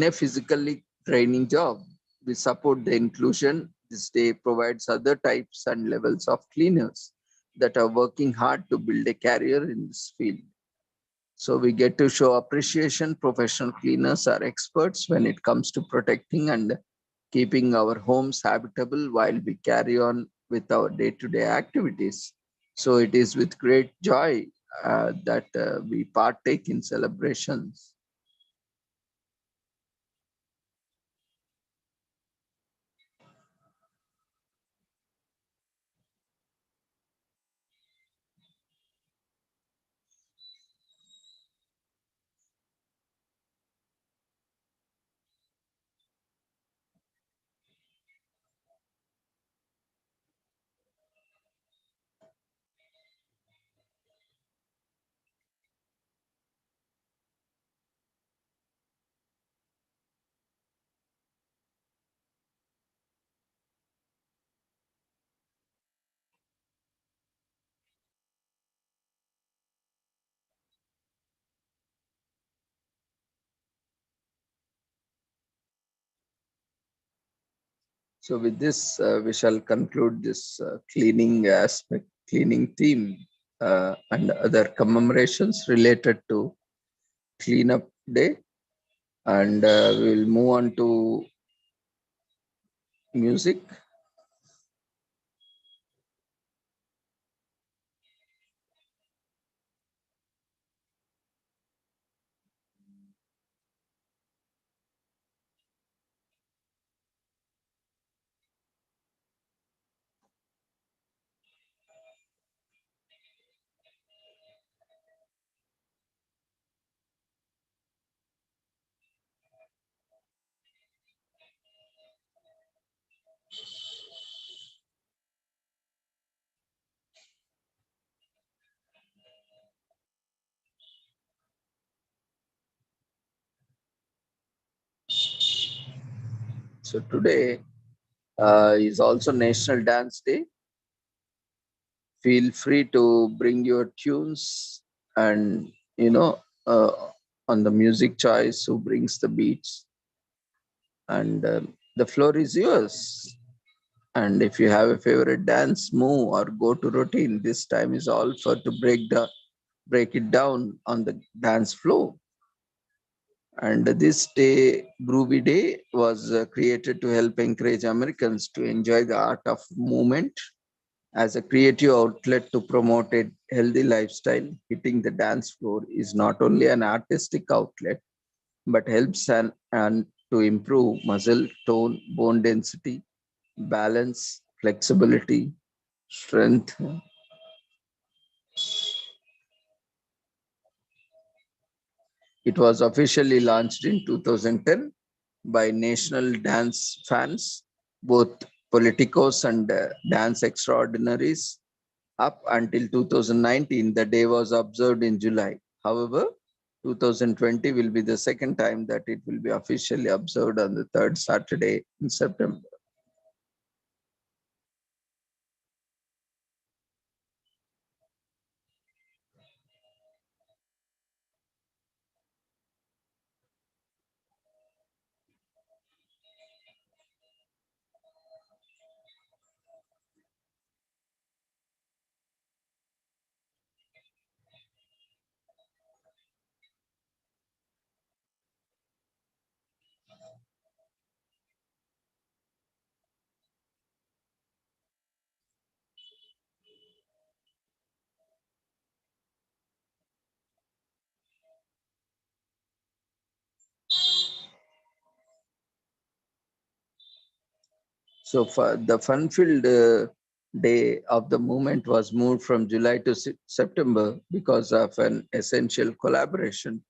a physically training job, we support the inclusion. This day provides other types and levels of cleaners that are working hard to build a career in this field. So we get to show appreciation. Professional cleaners are experts when it comes to protecting and keeping our homes habitable while we carry on with our day-to-day activities. So it is with great joy that we partake in celebrations. So with this, we shall conclude this cleaning aspect, cleaning theme, and other commemorations related to cleanup day. And we will move on to music. So today is also National Dance Day. Feel free to bring your tunes and, uh, on the music choice, who brings the beats. And the floor is yours. And if you have a favorite dance move or go-to routine, this time is all for to break it down on the dance floor. And this day, Groovy Day, was created to help encourage Americans to enjoy the art of movement as a creative outlet to promote a healthy lifestyle. Hitting the dance floor is not only an artistic outlet, but helps and to improve muscle tone, bone density, balance, flexibility, strength. It was officially launched in 2010 by national dance fans, both politicos and dance extraordinaries. Up until 2019, the day was observed in July. However, 2020 will be the second time that it will be officially observed on the third Saturday in September. So the fun-filled day of the movement was moved from July to September because of an essential collaboration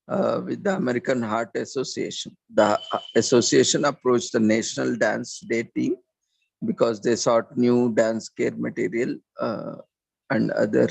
with the American Heart Association. The association approached the National Dance Day team because they sought new dance care material and other.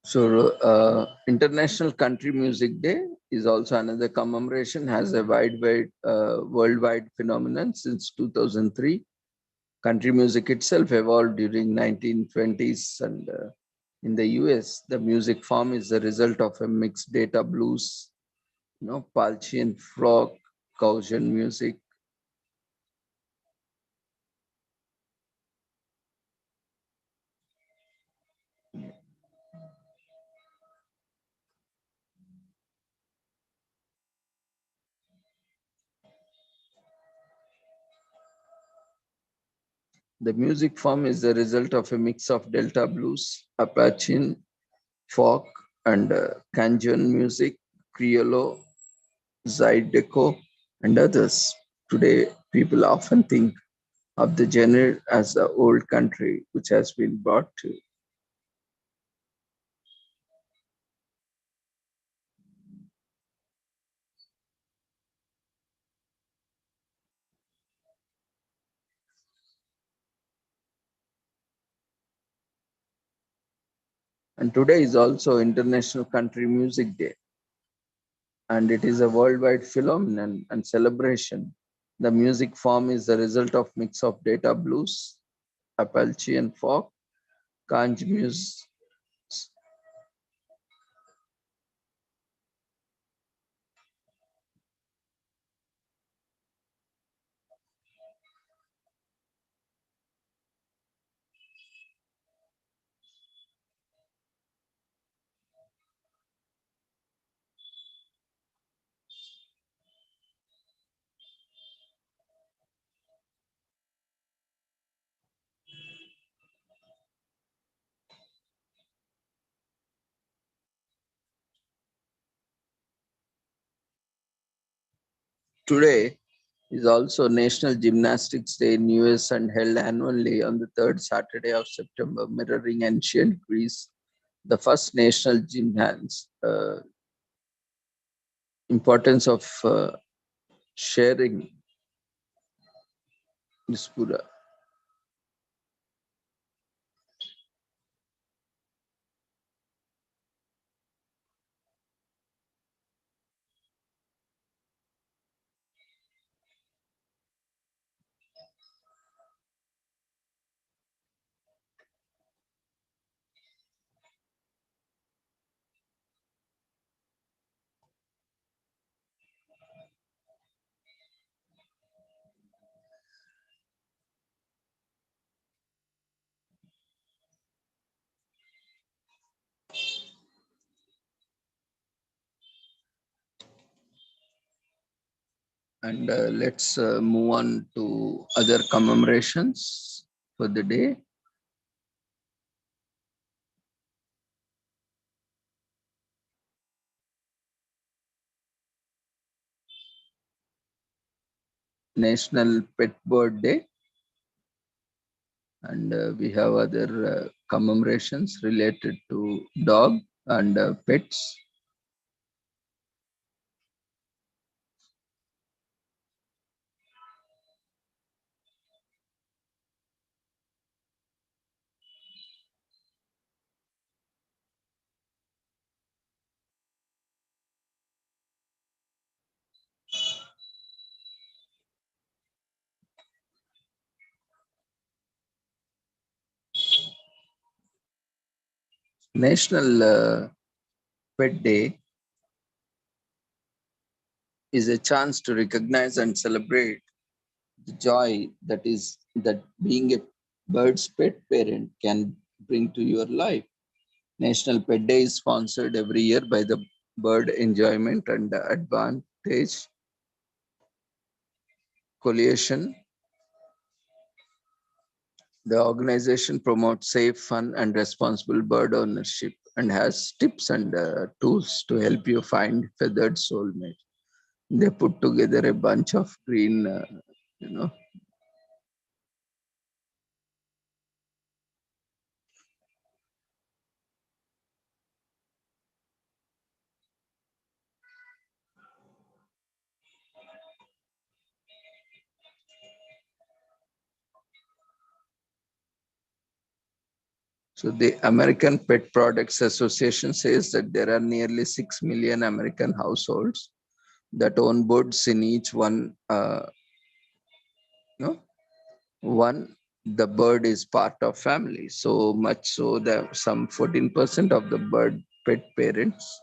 So, International Country Music Day is also another commemoration, has a worldwide phenomenon since 2003. Country music itself evolved during 1920s, and in the US, the music form is the result of a mixed data blues, Palchian folk, Caucasian music. The music form is the result of a mix of Delta blues, Apache folk, and Cajun music, Criollo, Zydeco, and others. Today, people often think of the genre as the old country, which has been brought to. And today is also International Country Music Day, and it is a worldwide phenomenon and celebration. The music form is the result of mix of data blues, Appalachian folk, Kanj music. Today is also National Gymnastics Day in US and held annually on the third Saturday of September, mirroring ancient Greece. The first national gymnastics, importance of sharing this Buddha. And let's move on to other commemorations for the day. National Pet Bird Day, and we have other commemorations related to dog and pets. National Pet Day is a chance to recognize and celebrate the joy that being a bird's pet parent can bring to your life. National Pet Day is sponsored every year by the Bird Enjoyment and Advantage Coalition. The organization promotes safe, fun, and responsible bird ownership and has tips and tools to help you find feathered soulmate. They put together a bunch of green, you know, so the American Pet Products Association says that there are nearly 6 million American households that own birds in each one. You know, one, the bird is part of family. So much so that some 14% of the bird pet parents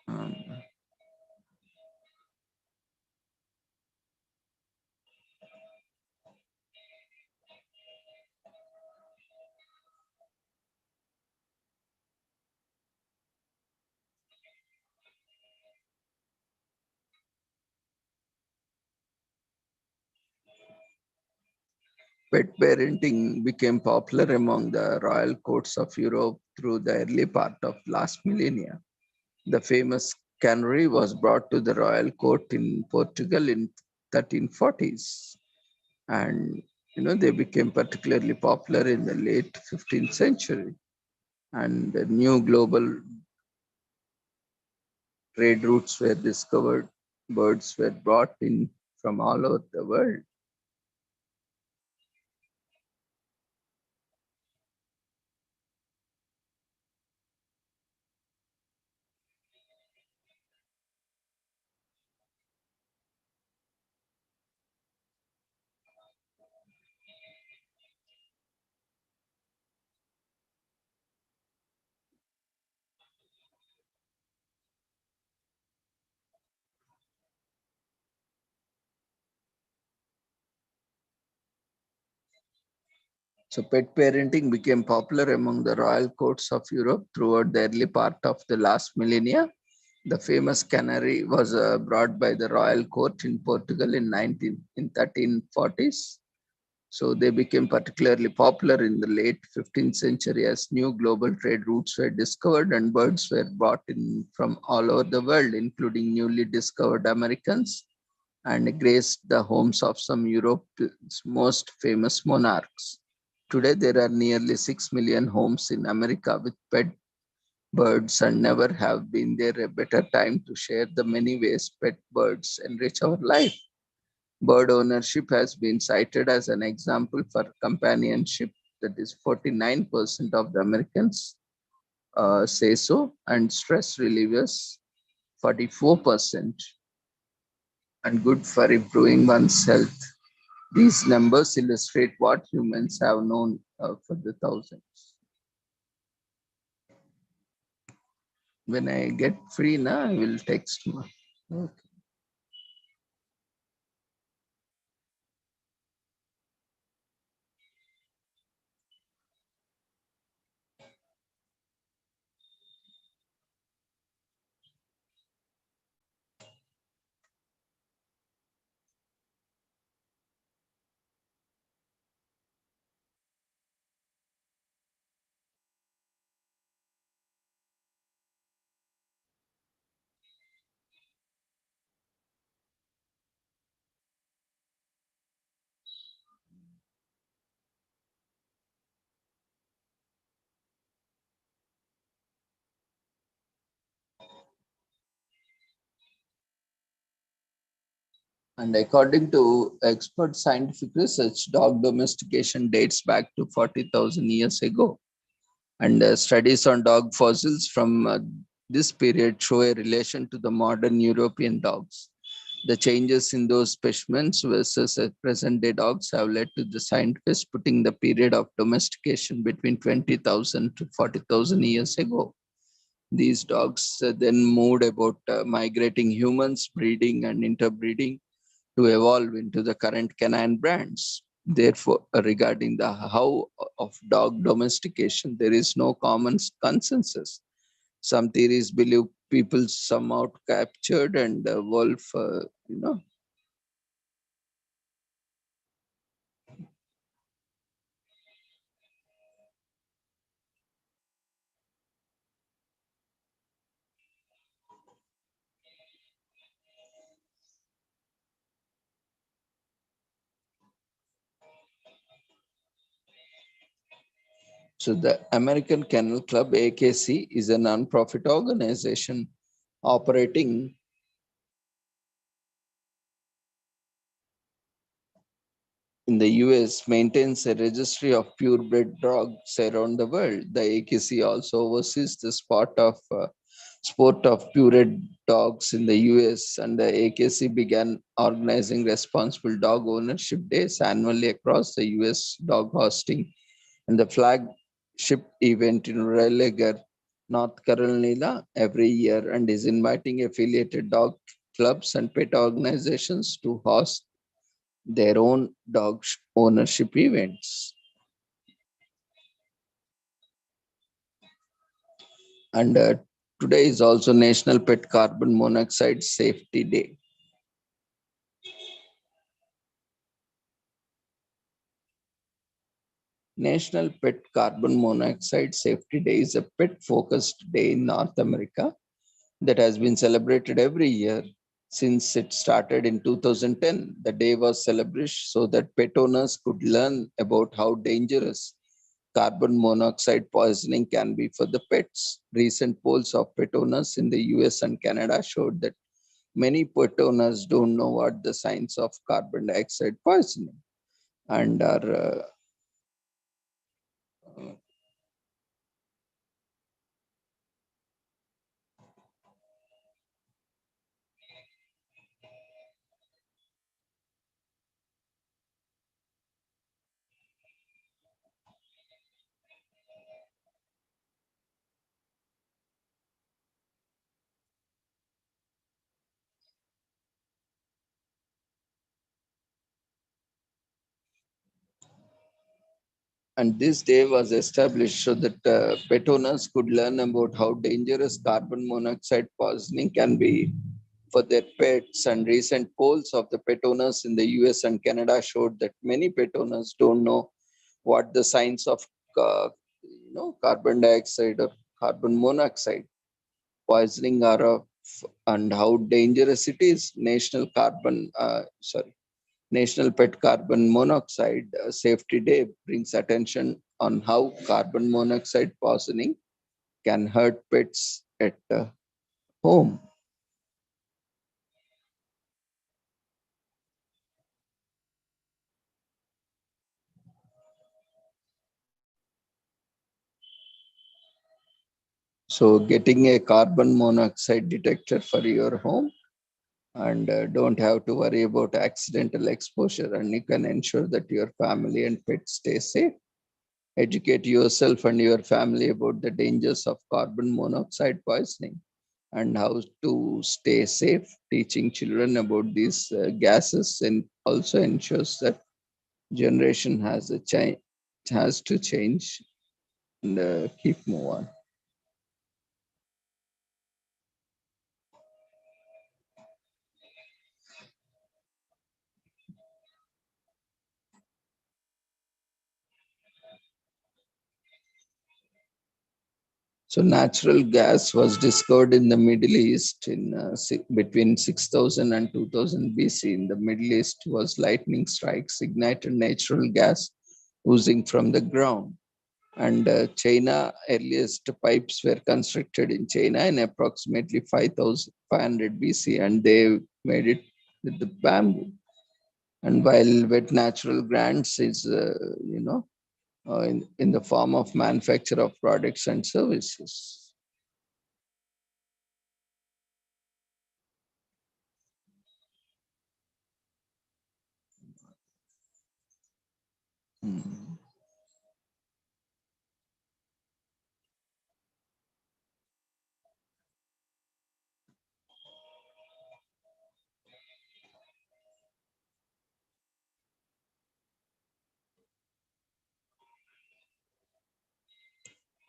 um, pet parenting became popular among the royal courts of Europe through the early part of last millennia. The famous canary was brought to the royal court in Portugal in 1340s, and they became particularly popular in the late 15th century. And the new global trade routes were discovered. Birds were brought in from all over the world. So pet parenting became popular among the royal courts of Europe throughout the early part of the last millennia. The famous canary was brought by the royal court in Portugal in 1340s. So they became particularly popular in the late 15th century as new global trade routes were discovered and birds were brought in from all over the world, including newly discovered Americans, and graced the homes of some Europe's most famous monarchs. Today, there are nearly 6 million homes in America with pet birds, and never have been there a better time to share the many ways pet birds enrich our life. Bird ownership has been cited as an example for companionship, that is 49% of the Americans say so, and stress relievers 44%, and good for improving one's health. These numbers illustrate what humans have known for the thousands. When I get free now, I will text you. Okay. And according to expert scientific research, dog domestication dates back to 40,000 years ago. And studies on dog fossils from this period show a relation to the modern European dogs. The changes in those specimens versus present-day dogs have led to the scientists putting the period of domestication between 20,000 to 40,000 years ago. These dogs then moved about migrating humans, breeding and interbreeding to evolve into the current canine brands. Therefore, regarding the how of dog domestication, there is no common consensus. Some theories believe people somehow captured and wolf, So the American Kennel Club, AKC, is a non-profit organization operating in the US, maintains a registry of purebred dogs around the world. The AKC also oversees the sport of purebred dogs in the US, and the AKC began organizing responsible dog ownership days annually across the US, dog hosting and the flagship event in Raleigh, North Carolina every year, and is inviting affiliated dog clubs and pet organizations to host their own dog ownership events. And today is also National Pet Carbon Monoxide Safety Day. National Pet Carbon Monoxide Safety Day is a pet focused day in North America that has been celebrated every year since it started in 2010. The day was celebrated so that pet owners could learn about how dangerous carbon monoxide poisoning can be for the pets. Recent polls of pet owners in the US and Canada showed that many pet owners don't know what the signs of carbon dioxide poisoning and are and this day was established so that pet owners could learn about how dangerous carbon monoxide poisoning can be for their pets. And recent polls of the pet owners in the US and Canada showed that many pet owners don't know what the signs of carbon dioxide or carbon monoxide poisoning are of, and how dangerous it is. National Pet Carbon Monoxide Safety Day brings attention on how carbon monoxide poisoning can hurt pets at home. So getting a carbon monoxide detector for your home and don't have to worry about accidental exposure, and you can ensure that your family and pets stay safe. Educate yourself and your family about the dangers of carbon monoxide poisoning and how to stay safe. Teaching children about these gases and also ensures that generation has to change and keep move on. So natural gas was discovered in the Middle East in between 6000 and 2000 BC. In the Middle East was lightning strikes ignited natural gas oozing from the ground. And China, earliest pipes were constructed in China in approximately 5500 BC, and they made it with the bamboo. And while wet natural grants is, in the form of manufacture of products and services.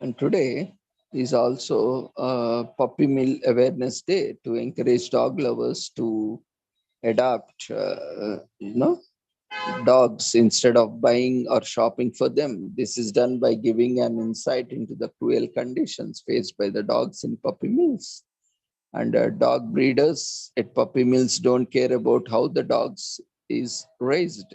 And today is also Puppy Mill Awareness Day to encourage dog lovers to adopt, dogs instead of buying or shopping for them. This is done by giving an insight into the cruel conditions faced by the dogs in puppy mills. And dog breeders at puppy mills don't care about how the dogs is raised,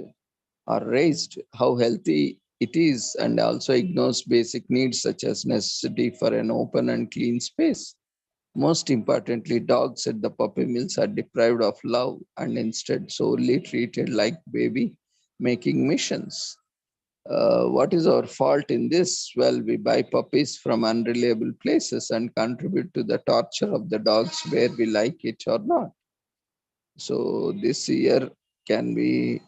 how healthy it is, and also ignores basic needs such as necessity for an open and clean space. Most importantly, dogs at the puppy mills are deprived of love and instead solely treated like baby making missions. What is our fault in this? Well, we buy puppies from unreliable places and contribute to the torture of the dogs where we like it or not. So this year can be,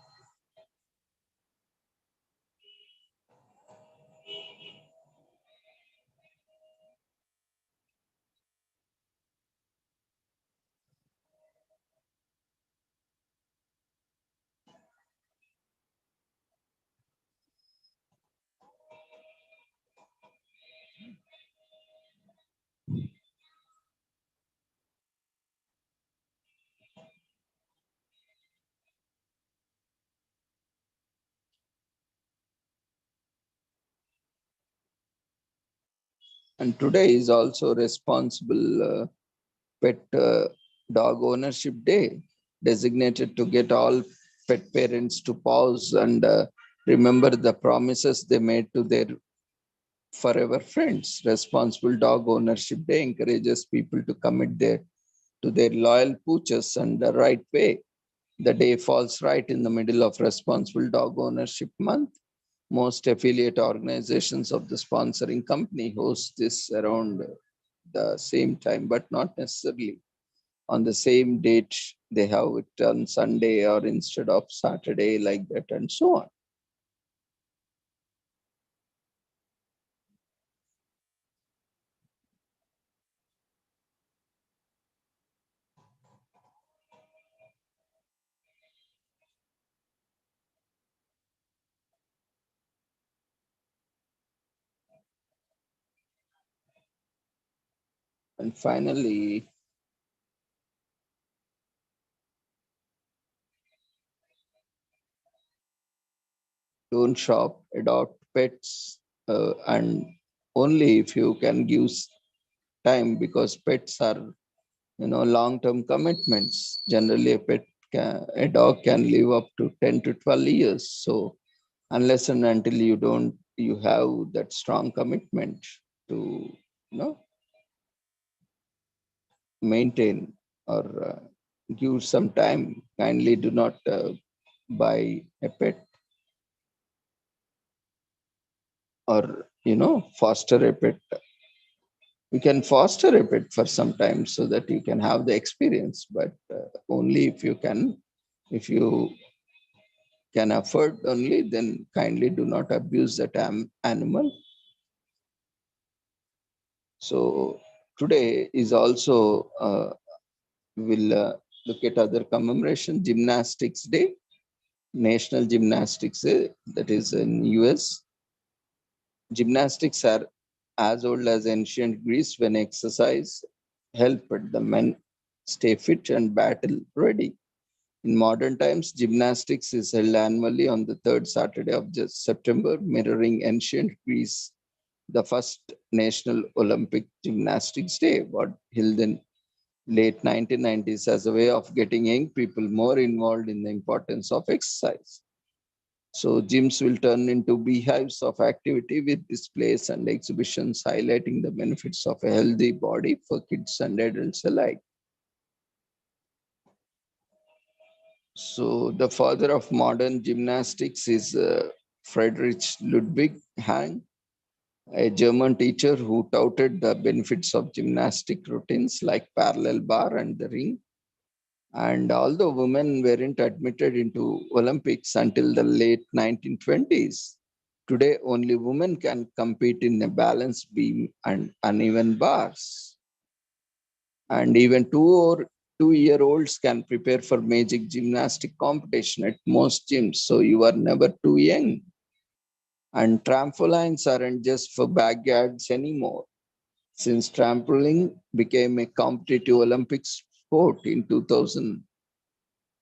and today is also responsible pet dog ownership day, designated to get all pet parents to pause and remember the promises they made to their forever friends. Responsible dog ownership day encourages people to commit to their loyal pooches and the right way. The day falls right in the middle of Responsible Dog Ownership Month. Most affiliate organizations of the sponsoring company host this around the same time, but not necessarily on the same date. They have it on Sunday or instead of Saturday, like that, and so on. And finally, don't shop, adopt pets, and only if you can give time, because pets are, long-term commitments. Generally, a dog can live up to 10 to 12 years. So unless and until you have that strong commitment to, maintain or give some time, kindly do not buy a pet or, foster a pet. You can foster a pet for some time so that you can have the experience, but only if you can afford only, then kindly do not abuse that animal. So today is also, we'll look at other commemoration. Gymnastics Day, National Gymnastics Day, that is in US. Gymnastics are as old as ancient Greece, when exercise helped the men stay fit and battle ready. In modern times, gymnastics is held annually on the third Saturday of September, mirroring ancient Greece. The first National Olympic Gymnastics Day was held in late 1990s as a way of getting young people more involved in the importance of exercise. So gyms will turn into beehives of activity with displays and exhibitions highlighting the benefits of a healthy body for kids and adults alike. So the father of modern gymnastics is Friedrich Ludwig Hahn, a German teacher who touted the benefits of gymnastic routines like parallel bar and the ring. And although women weren't admitted into Olympics until the late 1920s, today only women can compete in a balance beam and uneven bars. And even 2-year-olds can prepare for major gymnastic competition at most gyms. So you are never too young. And trampolines aren't just for backyards anymore. Since trampoline became a competitive Olympic sport in 2000,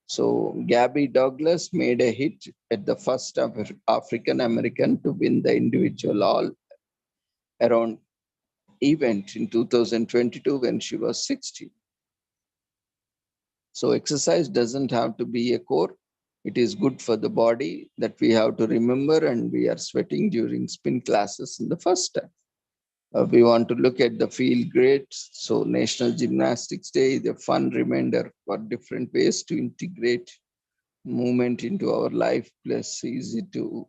so Gabby Douglas made a hit at the first African American to win the individual all around event in 2022 when she was 60. So exercise doesn't have to be a core. It is good for the body that we have to remember, and we are sweating during spin classes in the first time. We want to look at the feel great. So National Gymnastics Day is a fun reminder for different ways to integrate movement into our life, plus easy to.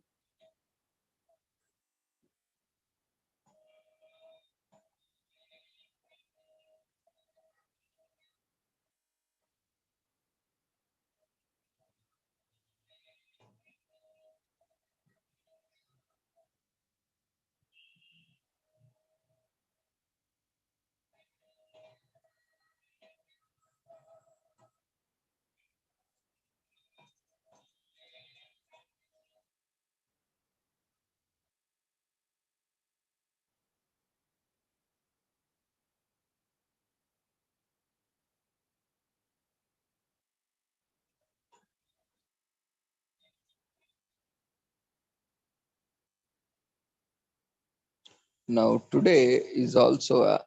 Now, today is also a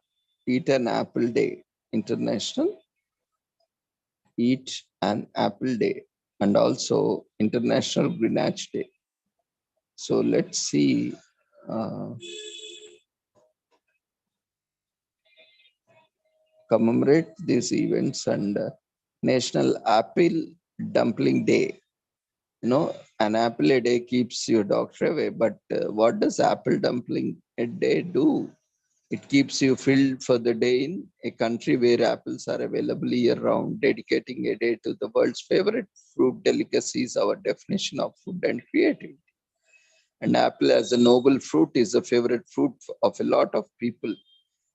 Eat an Apple Day, International Eat an Apple Day, and also International Greenwich Day. So let's see. Uh, commemorate these events and National Apple Dumpling Day. You know, an apple a day keeps your doctor away, but what does apple dumpling a day do? It keeps you filled for the day in a country where apples are available year round. Dedicating a day to the world's favorite fruit delicacy is our definition of food and creativity. And apple as a noble fruit is a favorite fruit of a lot of people,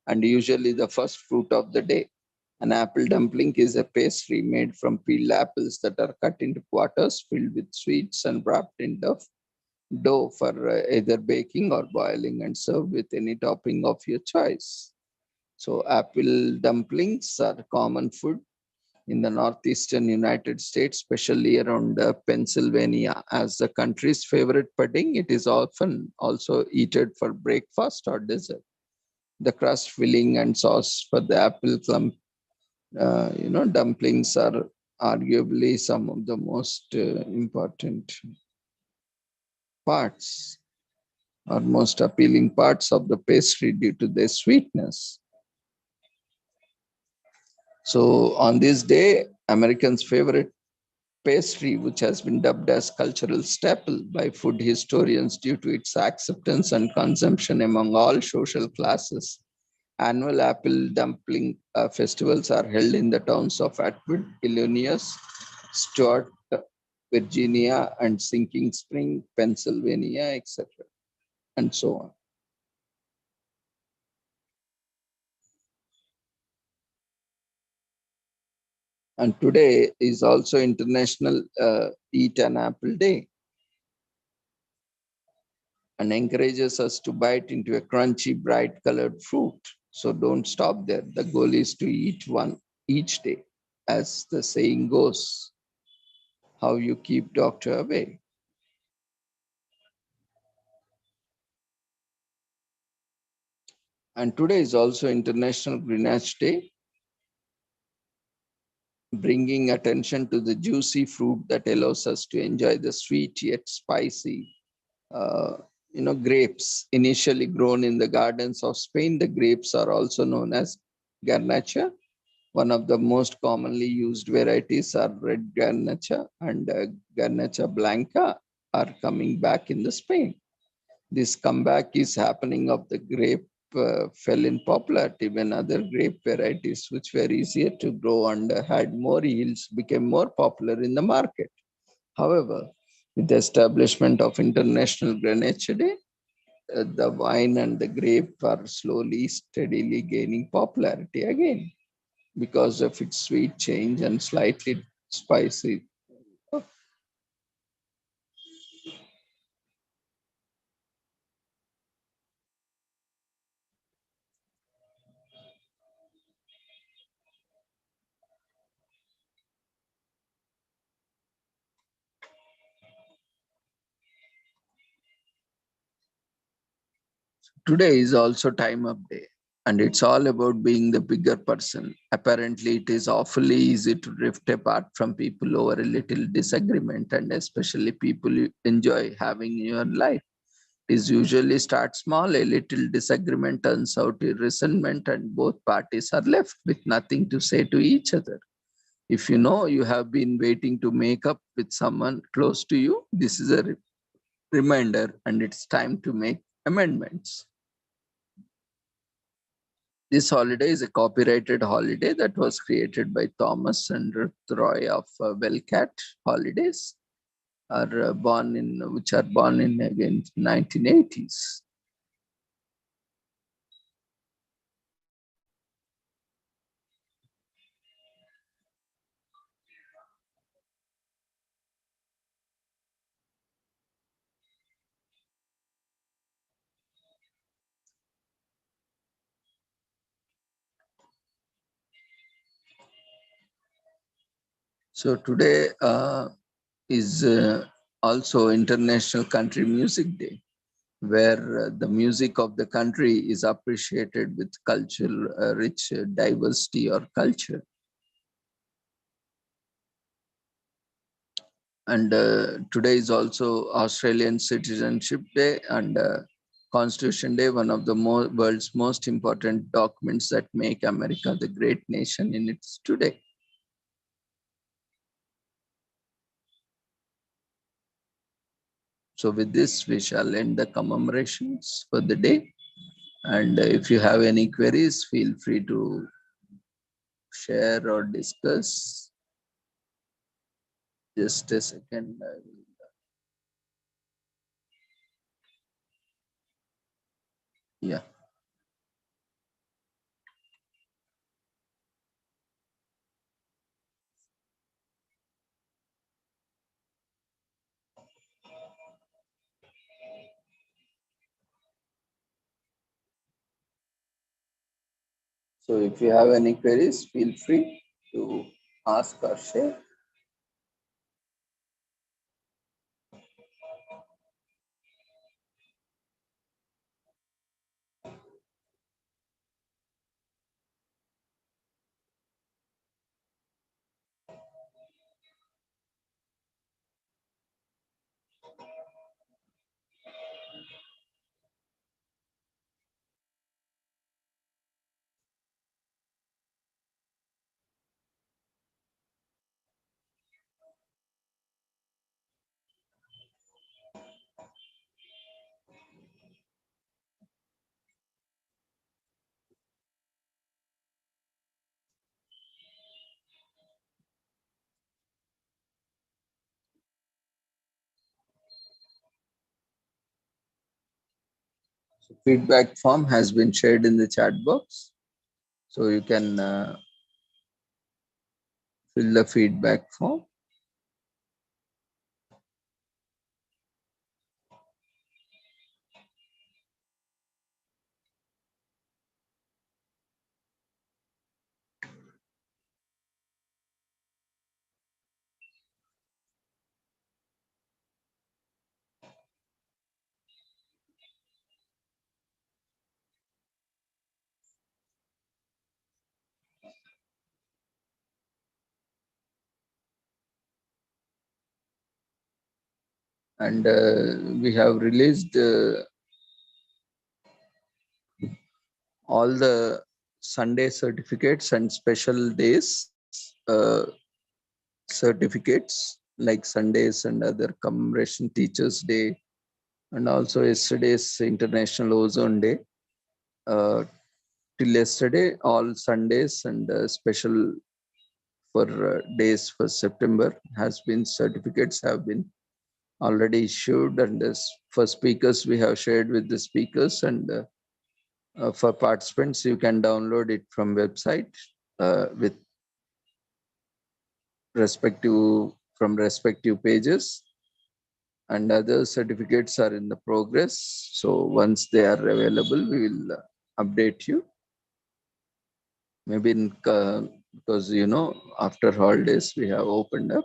and usually the first fruit of the day. An apple dumpling is a pastry made from peeled apples that are cut into quarters, filled with sweets, and wrapped in dough for either baking or boiling, and served with any topping of your choice. So, apple dumplings are common food in the northeastern United States, especially around Pennsylvania. As the country's favorite pudding, it is often also eaten for breakfast or dessert. The crust, filling, and sauce for the apple clump, dumplings are arguably some of the most important parts or most appealing parts of the pastry due to their sweetness. So on this day, Americans' favorite pastry, which has been dubbed as cultural staple by food historians due to its acceptance and consumption among all social classes. Annual apple dumpling festivals are held in the towns of Atwood, Illinois, Stuart, Virginia, and Sinking Spring, Pennsylvania, etc., and so on. And today is also International Eat an Apple Day, and encourages us to bite into a crunchy, bright colored fruit. So don't stop there. The goal is to eat one each day. As the saying goes, how you keep doctor away. And today is also International Grenache Day, bringing attention to the juicy fruit that allows us to enjoy the sweet yet spicy uh, grapes. Initially grown in the gardens of Spain, the grapes are also known as garnacha. One of the most commonly used varieties are red garnacha and garnacha blanca are coming back in the Spain. This comeback is happening of the grape fell in popularity when other grape varieties, which were easier to grow and had more yields, became more popular in the market. However, with the establishment of International Grenache Day, the wine and the grape are slowly, steadily gaining popularity again because of its sweet change and slightly spicy. Today is also time up day, and it's all about being the bigger person. Apparently, it is awfully easy to drift apart from people over a little disagreement, and especially people you enjoy having in your life. It is usually start small, a little disagreement turns out to resentment, and both parties are left with nothing to say to each other. If you know you have been waiting to make up with someone close to you, this is a reminder, and it's time to make amendments. This holiday is a copyrighted holiday that was created by Thomas and Ruth Roy of Wellcat Holidays, which are born in again 1980s. So today is also International Country Music Day, where the music of the country is appreciated with cultural rich diversity or culture. And today is also Australian Citizenship Day and Constitution Day, one of the world's most important documents that make America the great nation in its today. So with this, we shall end the commemorations for the day. And if you have any queries, feel free to share or discuss. Just a second. Yeah. So if you have any queries, feel free to ask or share. So feedback form has been shared in the chat box. So you can fill the feedback form. And we have released all the Sunday certificates and special days certificates like Sundays and other commemoration Teachers Day, and also yesterday's International Ozone Day. Till yesterday, all Sundays and special for days for September has been certificates have been already issued, and for speakers we have shared with the speakers, and for participants you can download it from website with respective pages, and other certificates are in the progress. So once they are available, we will update you. Maybe because after holidays we have opened up,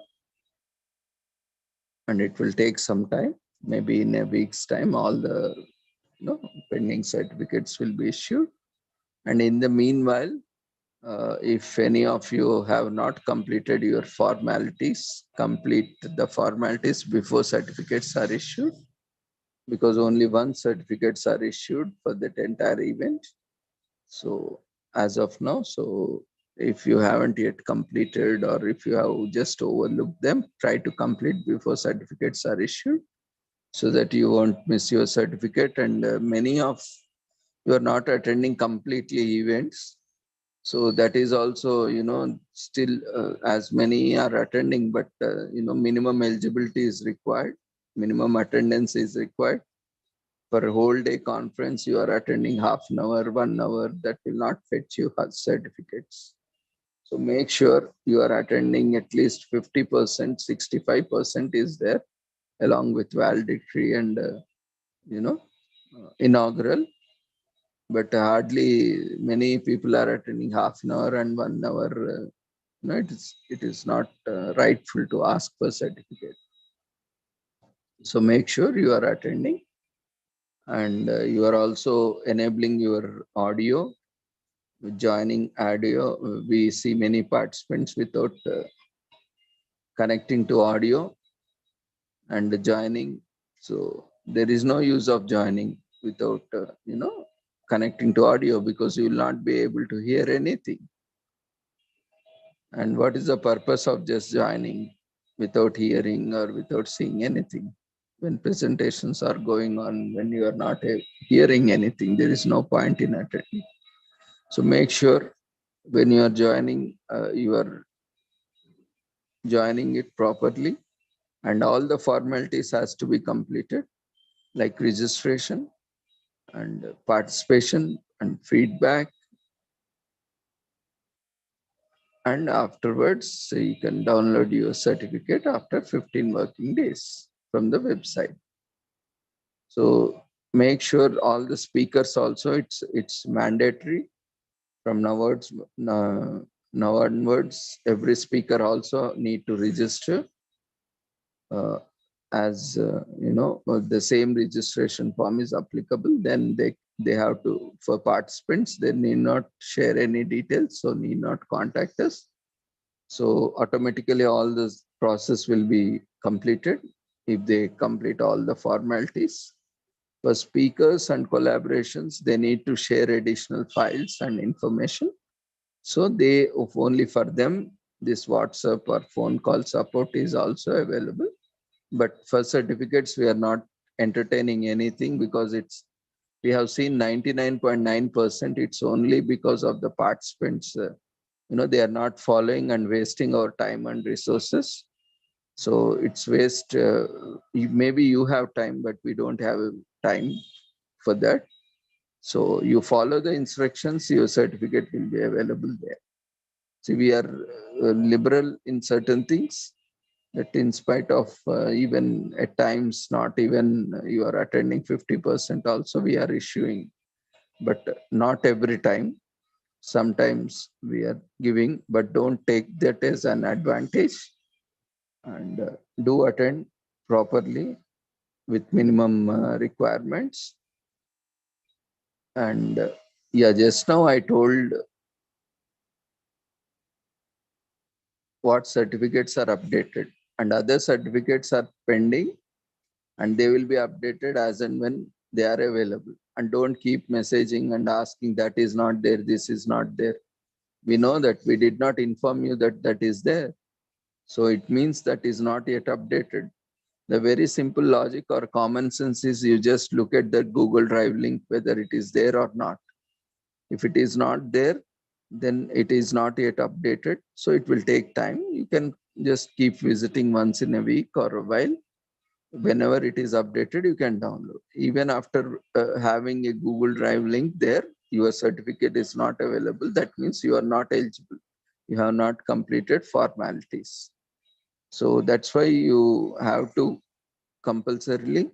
and it will take some time. Maybe in a week's time, all the pending certificates will be issued. And in the meanwhile, if any of you have not completed your formalities, complete the formalities before certificates are issued, because only one certificates are issued for that entire event. So as of now, so if you haven't yet completed or if you have just overlooked them, try to complete before certificates are issued so that you won't miss your certificate. And many of you are not attending completely events. So that is also, still as many are attending, but, minimum eligibility is required, minimum attendance is required. For a whole day conference, you are attending half an hour, 1 hour, that will not fetch you certificates. So make sure you are attending at least 50%, 65% is there, along with valedictory and, inaugural. But hardly many people are attending half an hour and 1 hour. It is not rightful to ask for certificate. So make sure you are attending, and you are also enabling your audio, joining audio. We see many participants without connecting to audio and joining. So there is no use of joining without, connecting to audio, because you will not be able to hear anything. And what is the purpose of just joining without hearing or without seeing anything? When presentations are going on, when you are not hearing anything, there is no point in attending. So make sure when you are joining it properly, and all the formalities has to be completed, like registration and participation and feedback. And afterwards, you can download your certificate after 15 working days from the website. So make sure all the speakers also, it's mandatory from now onwards. Every speaker also need to register, as the same registration form is applicable. Then they have to, for participants, they need not share any details, so need not contact us. So automatically all this process will be completed if they complete all the formalities. For speakers and collaborations, they need to share additional files and information. So only for them, this WhatsApp or phone call support is also available. But for certificates, we are not entertaining anything, because we have seen 99.9%. It's only because of the participants. They are not following and wasting our time and resources. So it's waste. Maybe you have time, but we don't have time for that. So you follow the instructions, your certificate will be available there. See, we are liberal in certain things, that in spite of even at times not even you are attending 50% also, we are issuing, but not every time. Sometimes we are giving, but don't take that as an advantage, and do attend properly with minimum requirements. And yeah, just now I told what certificates are updated, and other certificates are pending, and they will be updated as and when they are available. And don't keep messaging and asking, that is not there, this is not there. We know that we did not inform you that that is there. So it means that is not yet updated. The very simple logic or common sense is, you just look at the Google Drive link, whether it is there or not. If it is not there, then it is not yet updated. So it will take time. You can just keep visiting once in a week or a while. Whenever it is updated, you can download. Even after having a Google Drive link there, your certificate is not available. That means you are not eligible. You have not completed formalities. So that's why you have to compulsorily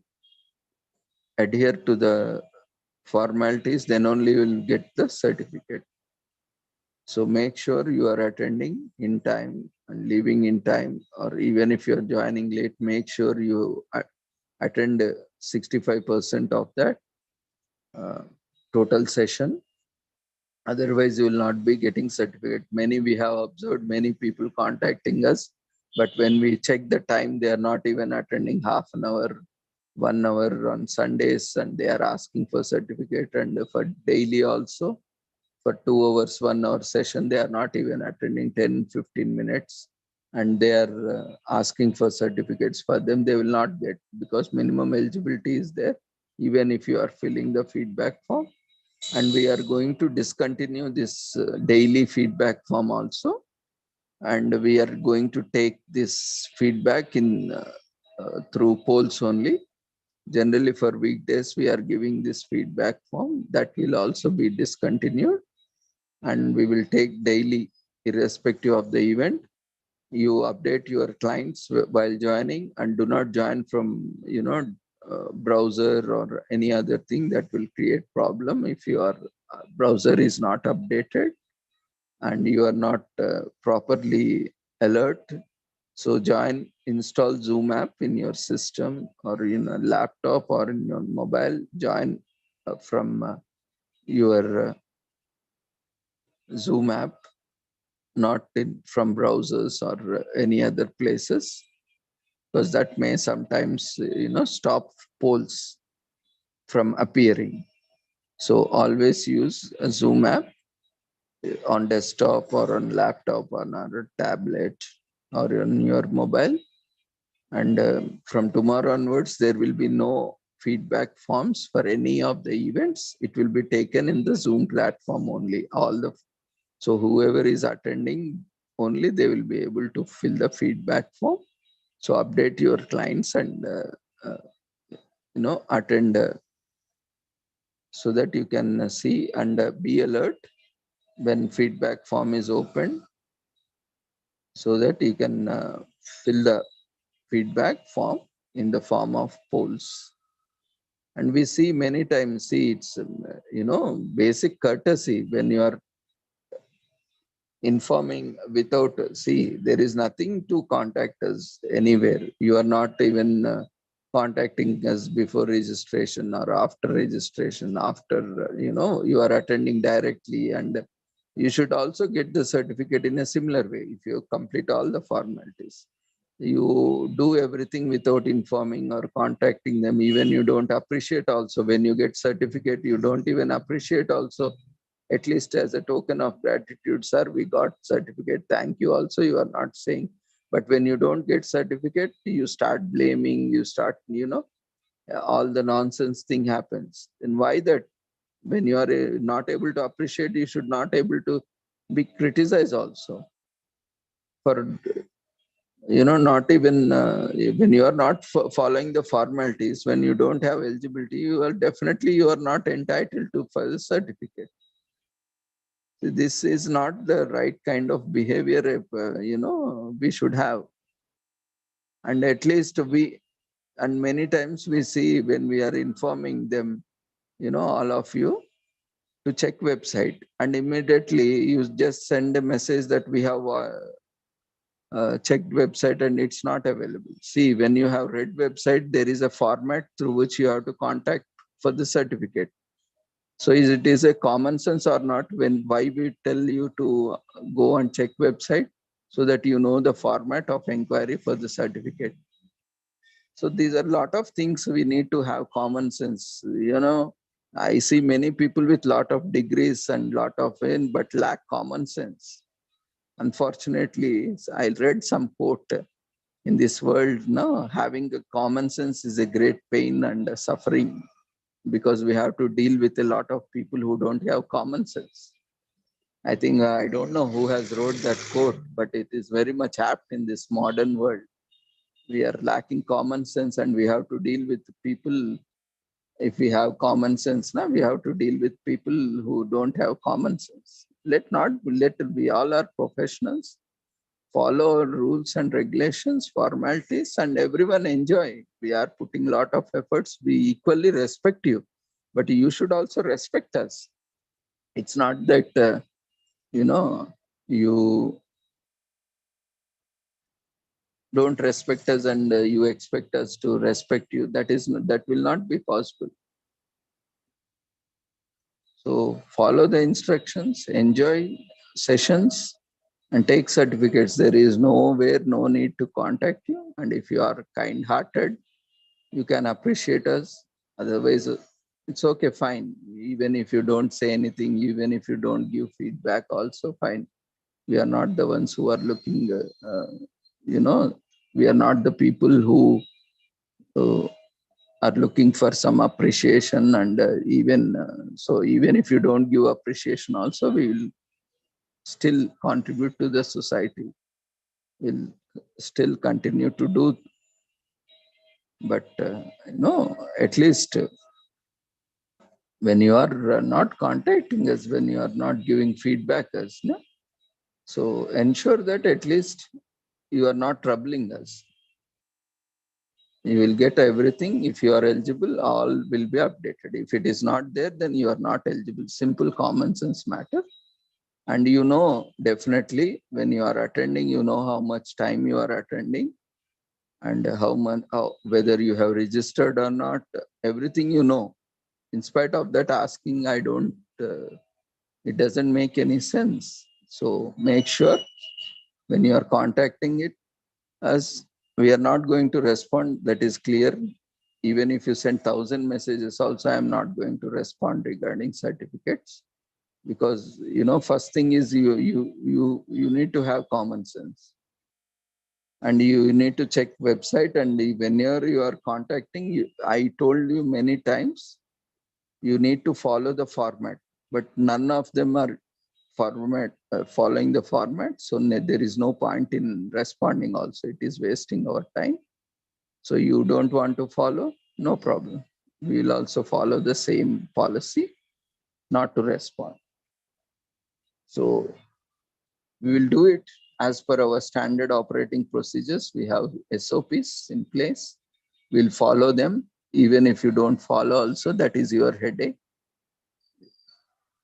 adhere to the formalities, then only you will get the certificate. So make sure you are attending in time and leaving in time, or even if you're joining late, make sure you attend 65% of that. total session. Otherwise, you will not be getting certificate. Many we have observed many people contacting us, but when we check the time, they are not even attending half an hour, 1 hour on Sundays, and they are asking for certificate. And for daily also, for 2 hours, 1 hour session, they are not even attending 10, 15 minutes. And they are asking for certificates. For them, they will not get, because minimum eligibility is there, even if you are filling the feedback form. And we are going to discontinue this daily feedback form also. And we are going to take this feedback in through polls only. Generally for weekdays, we are giving this feedback form. That will also be discontinued. And we will take daily, irrespective of the event. You update your clients while joining, and do not join from, browser or any other thing that will create problem if your browser is not updated and you are not properly alert. So join, install Zoom app in your system or in a laptop or in your mobile. Join from your Zoom app, not from browsers or any other places, because that may sometimes, stop polls from appearing. So always use a Zoom app on desktop or on laptop or on a tablet or on your mobile. And from tomorrow onwards, there will be no feedback forms for any of the events. It will be taken in the Zoom platform only. So whoever is attending, only they will be able to fill the feedback form. So update your clients and attend, so that you can see and be alert when feedback form is open, so that you can fill the feedback form in the form of polls. And we see many times, see, it's basic courtesy when you are informing without, see, there is nothing to contact us anywhere. You are not even contacting us before registration or after registration. After, you are attending directly, and you should also get the certificate in a similar way. If you complete all the formalities, you do everything without informing or contacting them. Even you don't appreciate also when you get certificate, you don't even appreciate also, at least as a token of gratitude. Sir, we got certificate, thank you also, you are not saying. But when you don't get certificate, you start blaming, you start, all the nonsense thing happens. And why that? When you are not able to appreciate, you should not able to be criticized also for, not even when you are not following the formalities, when you don't have eligibility, you are not entitled to for the certificate. This is not the right kind of behavior, we should have. And at least and many times we see when we are informing them, all of you, to check website, and immediately you just send a message that we have checked website and it's not available. See, when you have read website, there is a format through which you have to contact for the certificate. So it is a common sense or not, when why we tell you to go and check website, so that you know the format of inquiry for the certificate. So these are a lot of things we need to have common sense. I see many people with lot of degrees and lot of but lack common sense. Unfortunately, I read some quote, in this world, no, having a common sense is a great pain and suffering, because we have to deal with a lot of people who don't have common sense. I think, I don't know who has wrote that quote, but it is very much apt in this modern world. We are lacking common sense, and we have to deal with people. If we have common sense now, we have to deal with people who don't have common sense. Let we all are professionals, follow rules and regulations, formalities, and everyone enjoy. We are putting a lot of efforts. We equally respect you, but you should also respect us. It's not that, you don't respect us and you expect us to respect you. That will not be possible. So follow the instructions, enjoy sessions, and take certificates. There is nowhere, no need to contact you. And if you are kind-hearted, you can appreciate us. Otherwise, it's okay, fine. Even if you don't say anything, even if you don't give feedback, also fine. We are not the ones who are looking, we are not the people who uh, are looking for some appreciation. And even if you don't give appreciation, also we will still contribute to the society. We'll still continue to do, but at least when you are not contacting us, when you are not giving feedback us, no? So ensure that at least you are not troubling us. You will get everything. If you are eligible, all will be updated. If it is not there, then you are not eligible. Simple common sense matter. And definitely when you are attending, how much time you are attending and whether you have registered or not, everything. In spite of that asking, it doesn't make any sense. So make sure when you are contacting it, as we are not going to respond, that is clear. Even if you send 1,000 messages also, I am not going to respond regarding certificates, because first thing is you need to have common sense, and you need to check website. And whenever you are contacting, I told you many times, you need to follow the format, but none of them are following the format. So there is no point in responding also. It is wasting our time. So you don't want to follow, no problem. We will also follow the same policy, not to respond. So we will do it as per our standard operating procedures. We have SOPs in place. We'll follow them. Even if you don't follow also, that is your headache.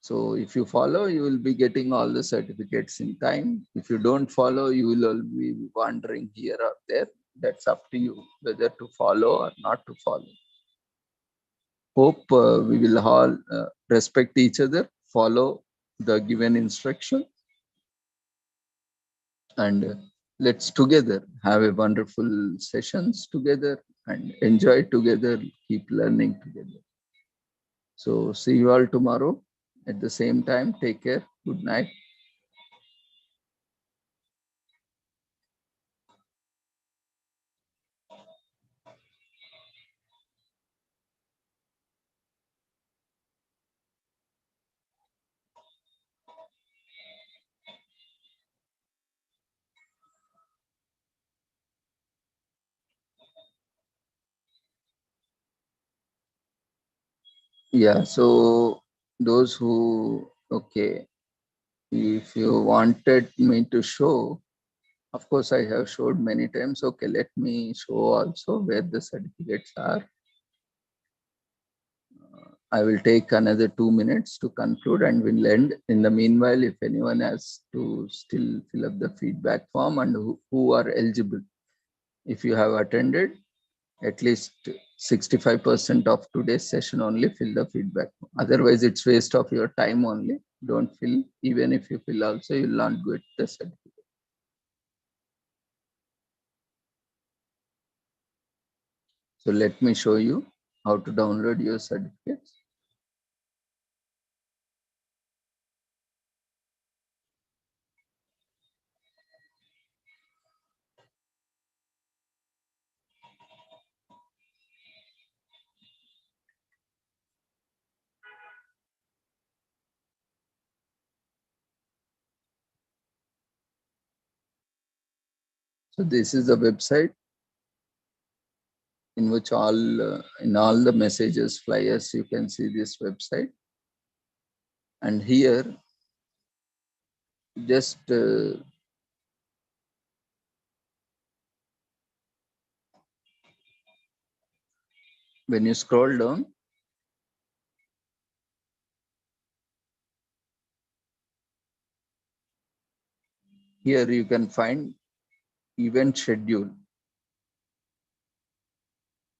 So if you follow, you will be getting all the certificates in time. If you don't follow, you will all be wandering here or there. That's up to you, whether to follow or not to follow. Hope we will all respect each other, follow the given instruction, and let's together have a wonderful sessions together and enjoy together, keep learning together. So see you all tomorrow at the same time. Take care. Good night. Yeah, so those who, okay, if you wanted me to show, of course, I have showed many times. Okay, let me show also where the certificates are. I will take another 2 minutes to conclude and we'll end. In the meanwhile, if anyone has to still fill up the feedback form and who are eligible, if you have attended at least 65% of today's session, only fill the feedback form. Otherwise, it's waste of your time only. Don't fill. Even if you fill also, you'll not get the certificate. So let me show you how to download your certificates. So this is the website in which in all the messages, flyers, you can see this website. And here, just when you scroll down, here you can find event schedule.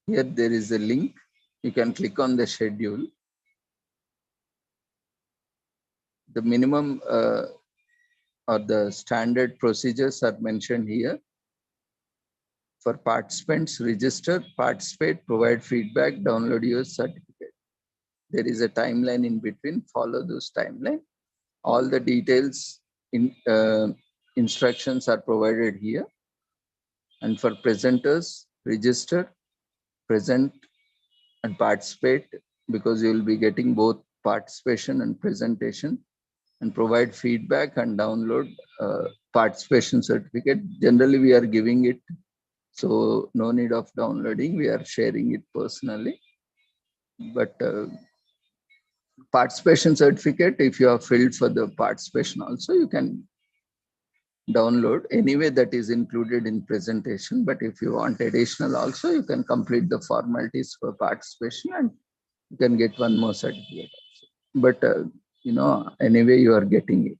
Here there is a link. You can click on the schedule. The minimum or the standard procedures are mentioned here. For participants, register, participate, provide feedback, download your certificate. There is a timeline in between, follow those timeline. All the details, instructions are provided here. And for presenters, register, present and participate, because you will be getting both participation and presentation, and provide feedback and download participation certificate. Generally, we are giving it, so no need of downloading. We are sharing it personally. But participation certificate, if you have filled for the participation also, you can download anyway, that is included in presentation. But if you want additional also, you can complete the formalities for participation and you can get one more certificate also. But anyway, you are getting it.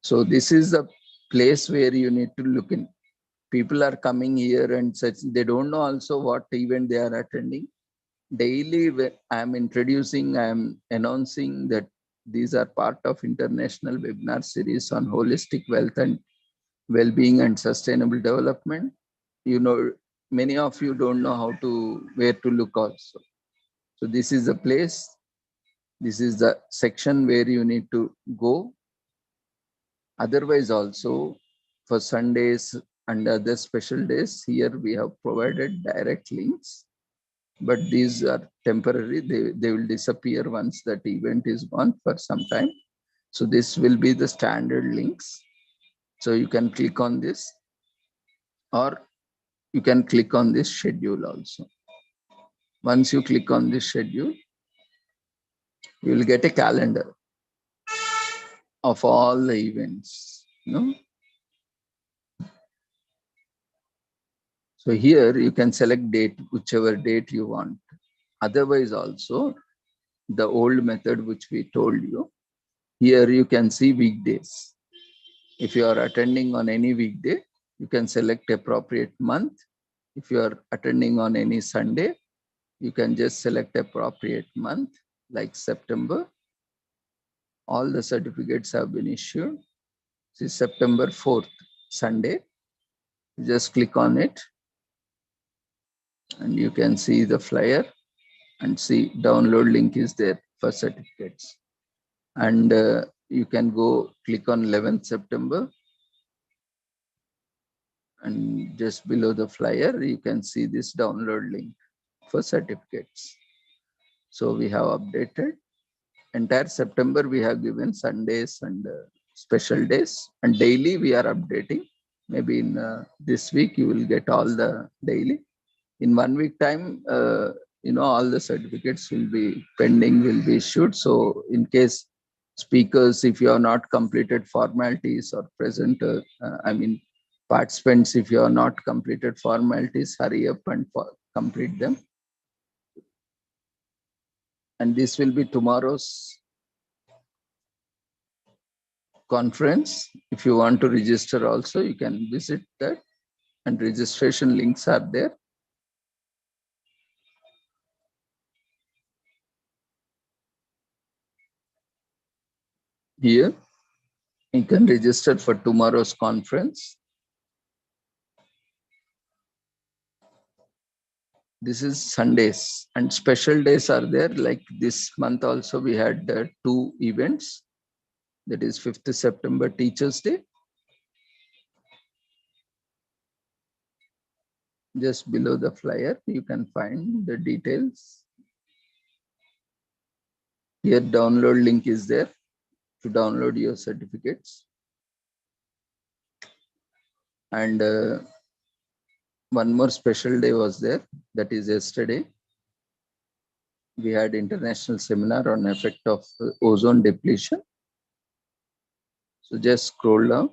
So this is a place where you need to look in. People are coming here and such, they don't know also what event they are attending. Daily, when I am introducing, I am announcing that these are part of international webinar series on holistic wealth and well-being and sustainable development. Many of you don't know where to look also. So this is the place. This is the section where you need to go. Otherwise also, for Sundays and other special days, here we have provided direct links. But these are temporary. They will disappear once that event is gone for some time. So this will be the standard links. So you can click on this, or you can click on this schedule also. Once you click on this schedule, you will get a calendar of all the events. So here you can select date, whichever date you want. Otherwise also, the old method which we told you, here you can see weekdays. If you are attending on any weekday, you can select appropriate month. If you are attending on any Sunday, you can just select appropriate month, like September. All the certificates have been issued. See, September 4th, Sunday. Just click on it and you can see the flyer and see download link is there for certificates. And you can go click on 11th September. And just below the flyer, you can see this download link for certificates. So we have updated. Entire September we have given Sundays and special days, and daily we are updating. Maybe in this week you will get all the daily. In 1 week time, all the certificates will be pending, will be issued. So in case speakers, if you have not completed formalities, or presenter, participants, if you have not completed formalities, hurry up and complete them. And this will be tomorrow's conference. If you want to register also, you can visit that, and registration links are there. Here, you can register for tomorrow's conference. This is Sundays, and special days are there. Like this month also we had 2 events. That is 5th September Teachers' Day. Just below the flyer, you can find the details. Here download link is there to download your certificates. And one more special day was there, that is yesterday. We had international seminar on effect of ozone depletion. So just scroll down,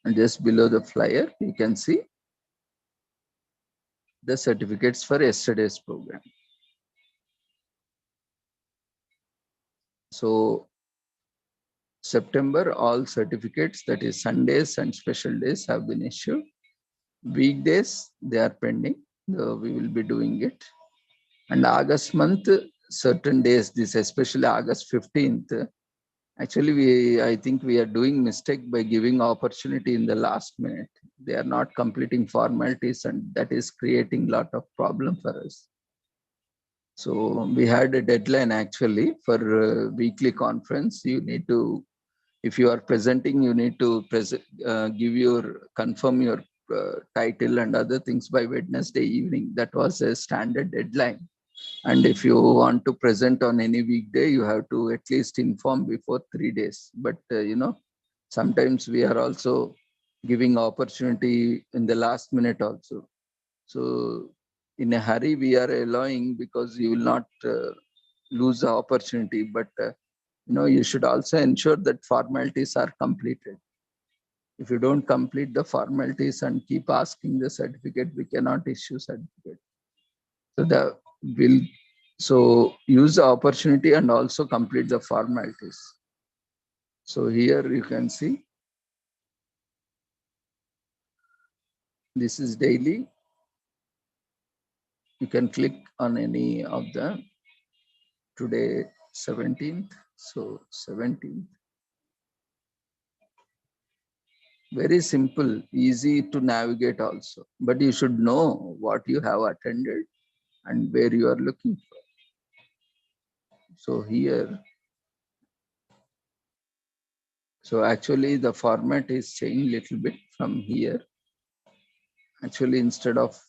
and just below the flyer, you can see the certificates for yesterday's program. So September, all certificates, that is Sundays and special days, have been issued. Weekdays, they are pending. We will be doing it. And August month, certain days, this especially August 15th, actually I think we are doing mistake by giving opportunity in the last minute. They are not completing formalities, and that is creating lot of problem for us. So we had a deadline actually for weekly conference. You need to, if you are presenting, you need to confirm your title and other things by Wednesday evening. That was a standard deadline. And if you want to present on any weekday, you have to at least inform before 3 days. But sometimes we are also giving opportunity in the last minute also. So in a hurry, we are allowing because you will not lose the opportunity. But you should also ensure that formalities are completed. If you don't complete the formalities and keep asking the certificate, we cannot issue certificate. So use the opportunity and also complete the formalities. So here you can see this is daily. You can click on any of the today 17th. So 17th. Very simple, easy to navigate also. But you should know what you have attended and where you are looking for. So here, so actually the format is changed little bit from here. Actually, instead of,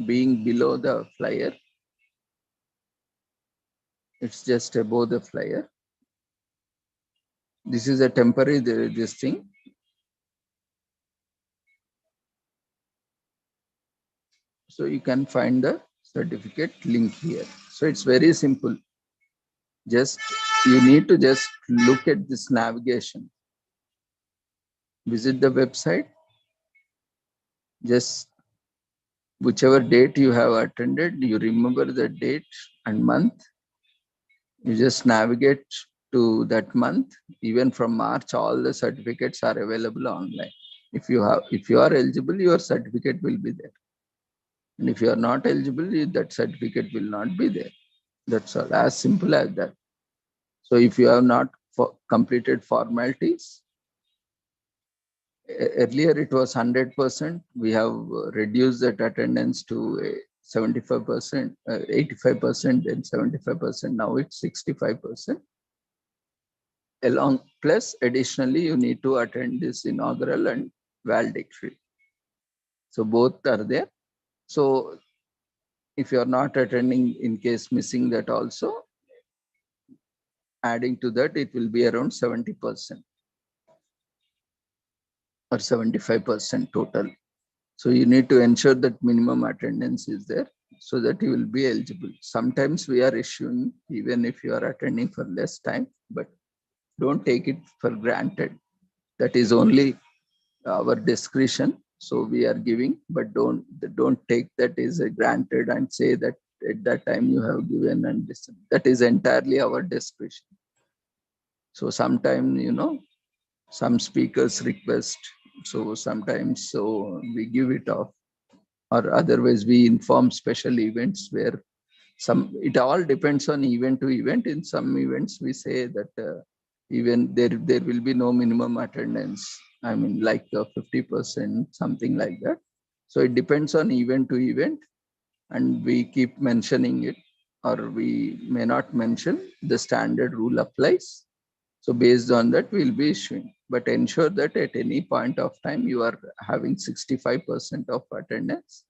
being below the flyer, it's just above the flyer. This is a temporary this thing. So you can find the certificate link here. So it's very simple. Just you need to just look at this navigation. Visit the website. Just whichever date you have attended, you remember the date and month. You just navigate to that month. Even from March, all the certificates are available online. If you are eligible, your certificate will be there. And if you are not eligible, that certificate will not be there. That's all, as simple as that. So if you have not completed formalities, earlier it was 100%. We have reduced that attendance to 75%, 85% and 75%. Now it's 65%. Plus additionally, you need to attend this inaugural and valedictory. So both are there. So if you are not attending, in case missing that also, adding to that, it will be around 70% or 75% total. So you need to ensure that minimum attendance is there so that you will be eligible. Sometimes we are issuing even if you are attending for less time, but don't take it for granted. That is only our discretion. So we are giving, but don't take that as a granted and say that at that time you have given and this. That is entirely our discretion. So sometimes, some speakers request. So sometimes we give it off, or otherwise we inform special events where it all depends on event to event. In some events we say that even there will be no minimum attendance. I mean, like 50%, something like that. So it depends on event to event, and we keep mentioning it, or we may not mention. The standard rule applies. So based on that, we'll be issuing. But ensure that at any point of time, you are having 65% of attendance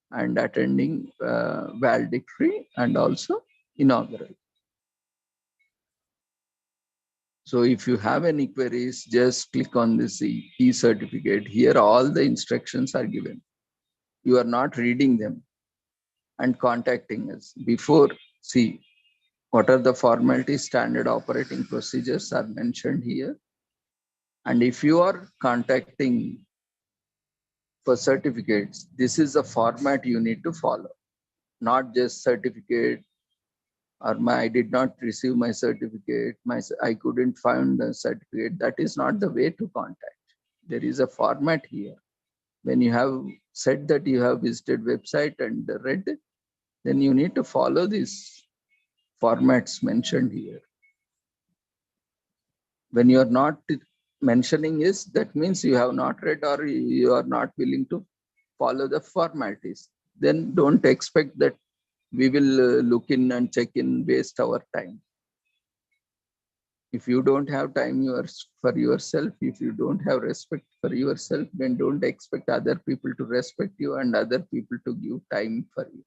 and attending valedictory and also inaugural. So if you have any queries, just click on this e-certificate. Here, all the instructions are given. You are not reading them and contacting us. Before, see, what are the formalities, standard operating procedures are mentioned here. And if you are contacting for certificates, this is the format you need to follow, not just certificate, or I did not receive my certificate, I couldn't find the certificate. That is not the way to contact. There is a format here. When you have said that you have visited website and read, then you need to follow these formats mentioned here. When you are not mentioning is, that means you have not read or you are not willing to follow the formalities. Then don't expect that we will look in and check in, waste our time. If you don't have time for yourself, if you don't have respect for yourself, then don't expect other people to respect you and other people to give time for you.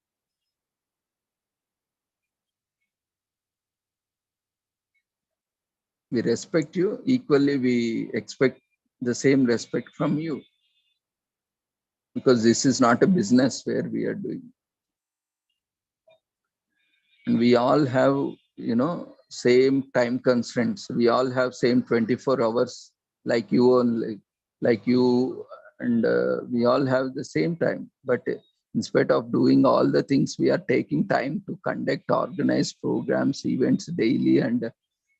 We respect you equally, we expect the same respect from you, because this is not a business where we are doing. And we all have, same time constraints. We all have same 24 hours, like you only, like you, and we all have the same time. But instead of doing all the things, we are taking time to conduct organized programs, events daily, and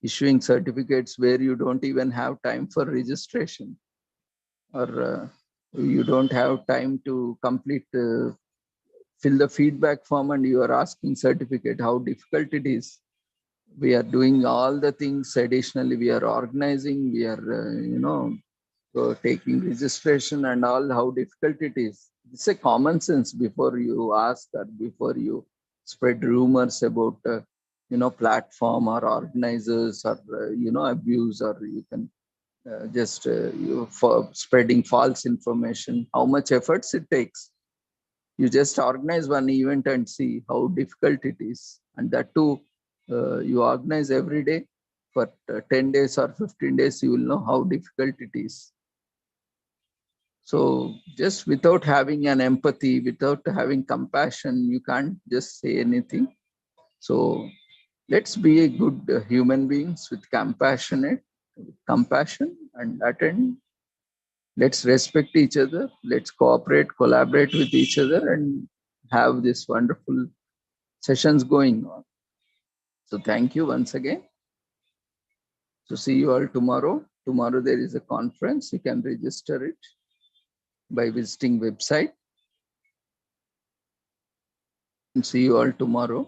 issuing certificates where you don't even have time for registration, or you don't have time to complete fill the feedback form, and you are asking certificate. How difficult it is. We are doing all the things. Additionally, we are organizing, we are taking registration and all. How difficult it is. It's a common sense before you ask or before you spread rumors about platform or organizers, or abuse, or you can just you for spreading false information. How much efforts it takes. You just organize one event and see how difficult it is. And that too, you organize every day for 10 days or 15 days, you will know how difficult it is. So just without having an empathy, without having compassion, you can't just say anything. So let's be a good human beings with compassion and attend. Let's respect each other. Let's cooperate, collaborate with each other, and have this wonderful sessions going on. So thank you once again. So see you all tomorrow. Tomorrow there is a conference. You can register it by visiting website. And see you all tomorrow.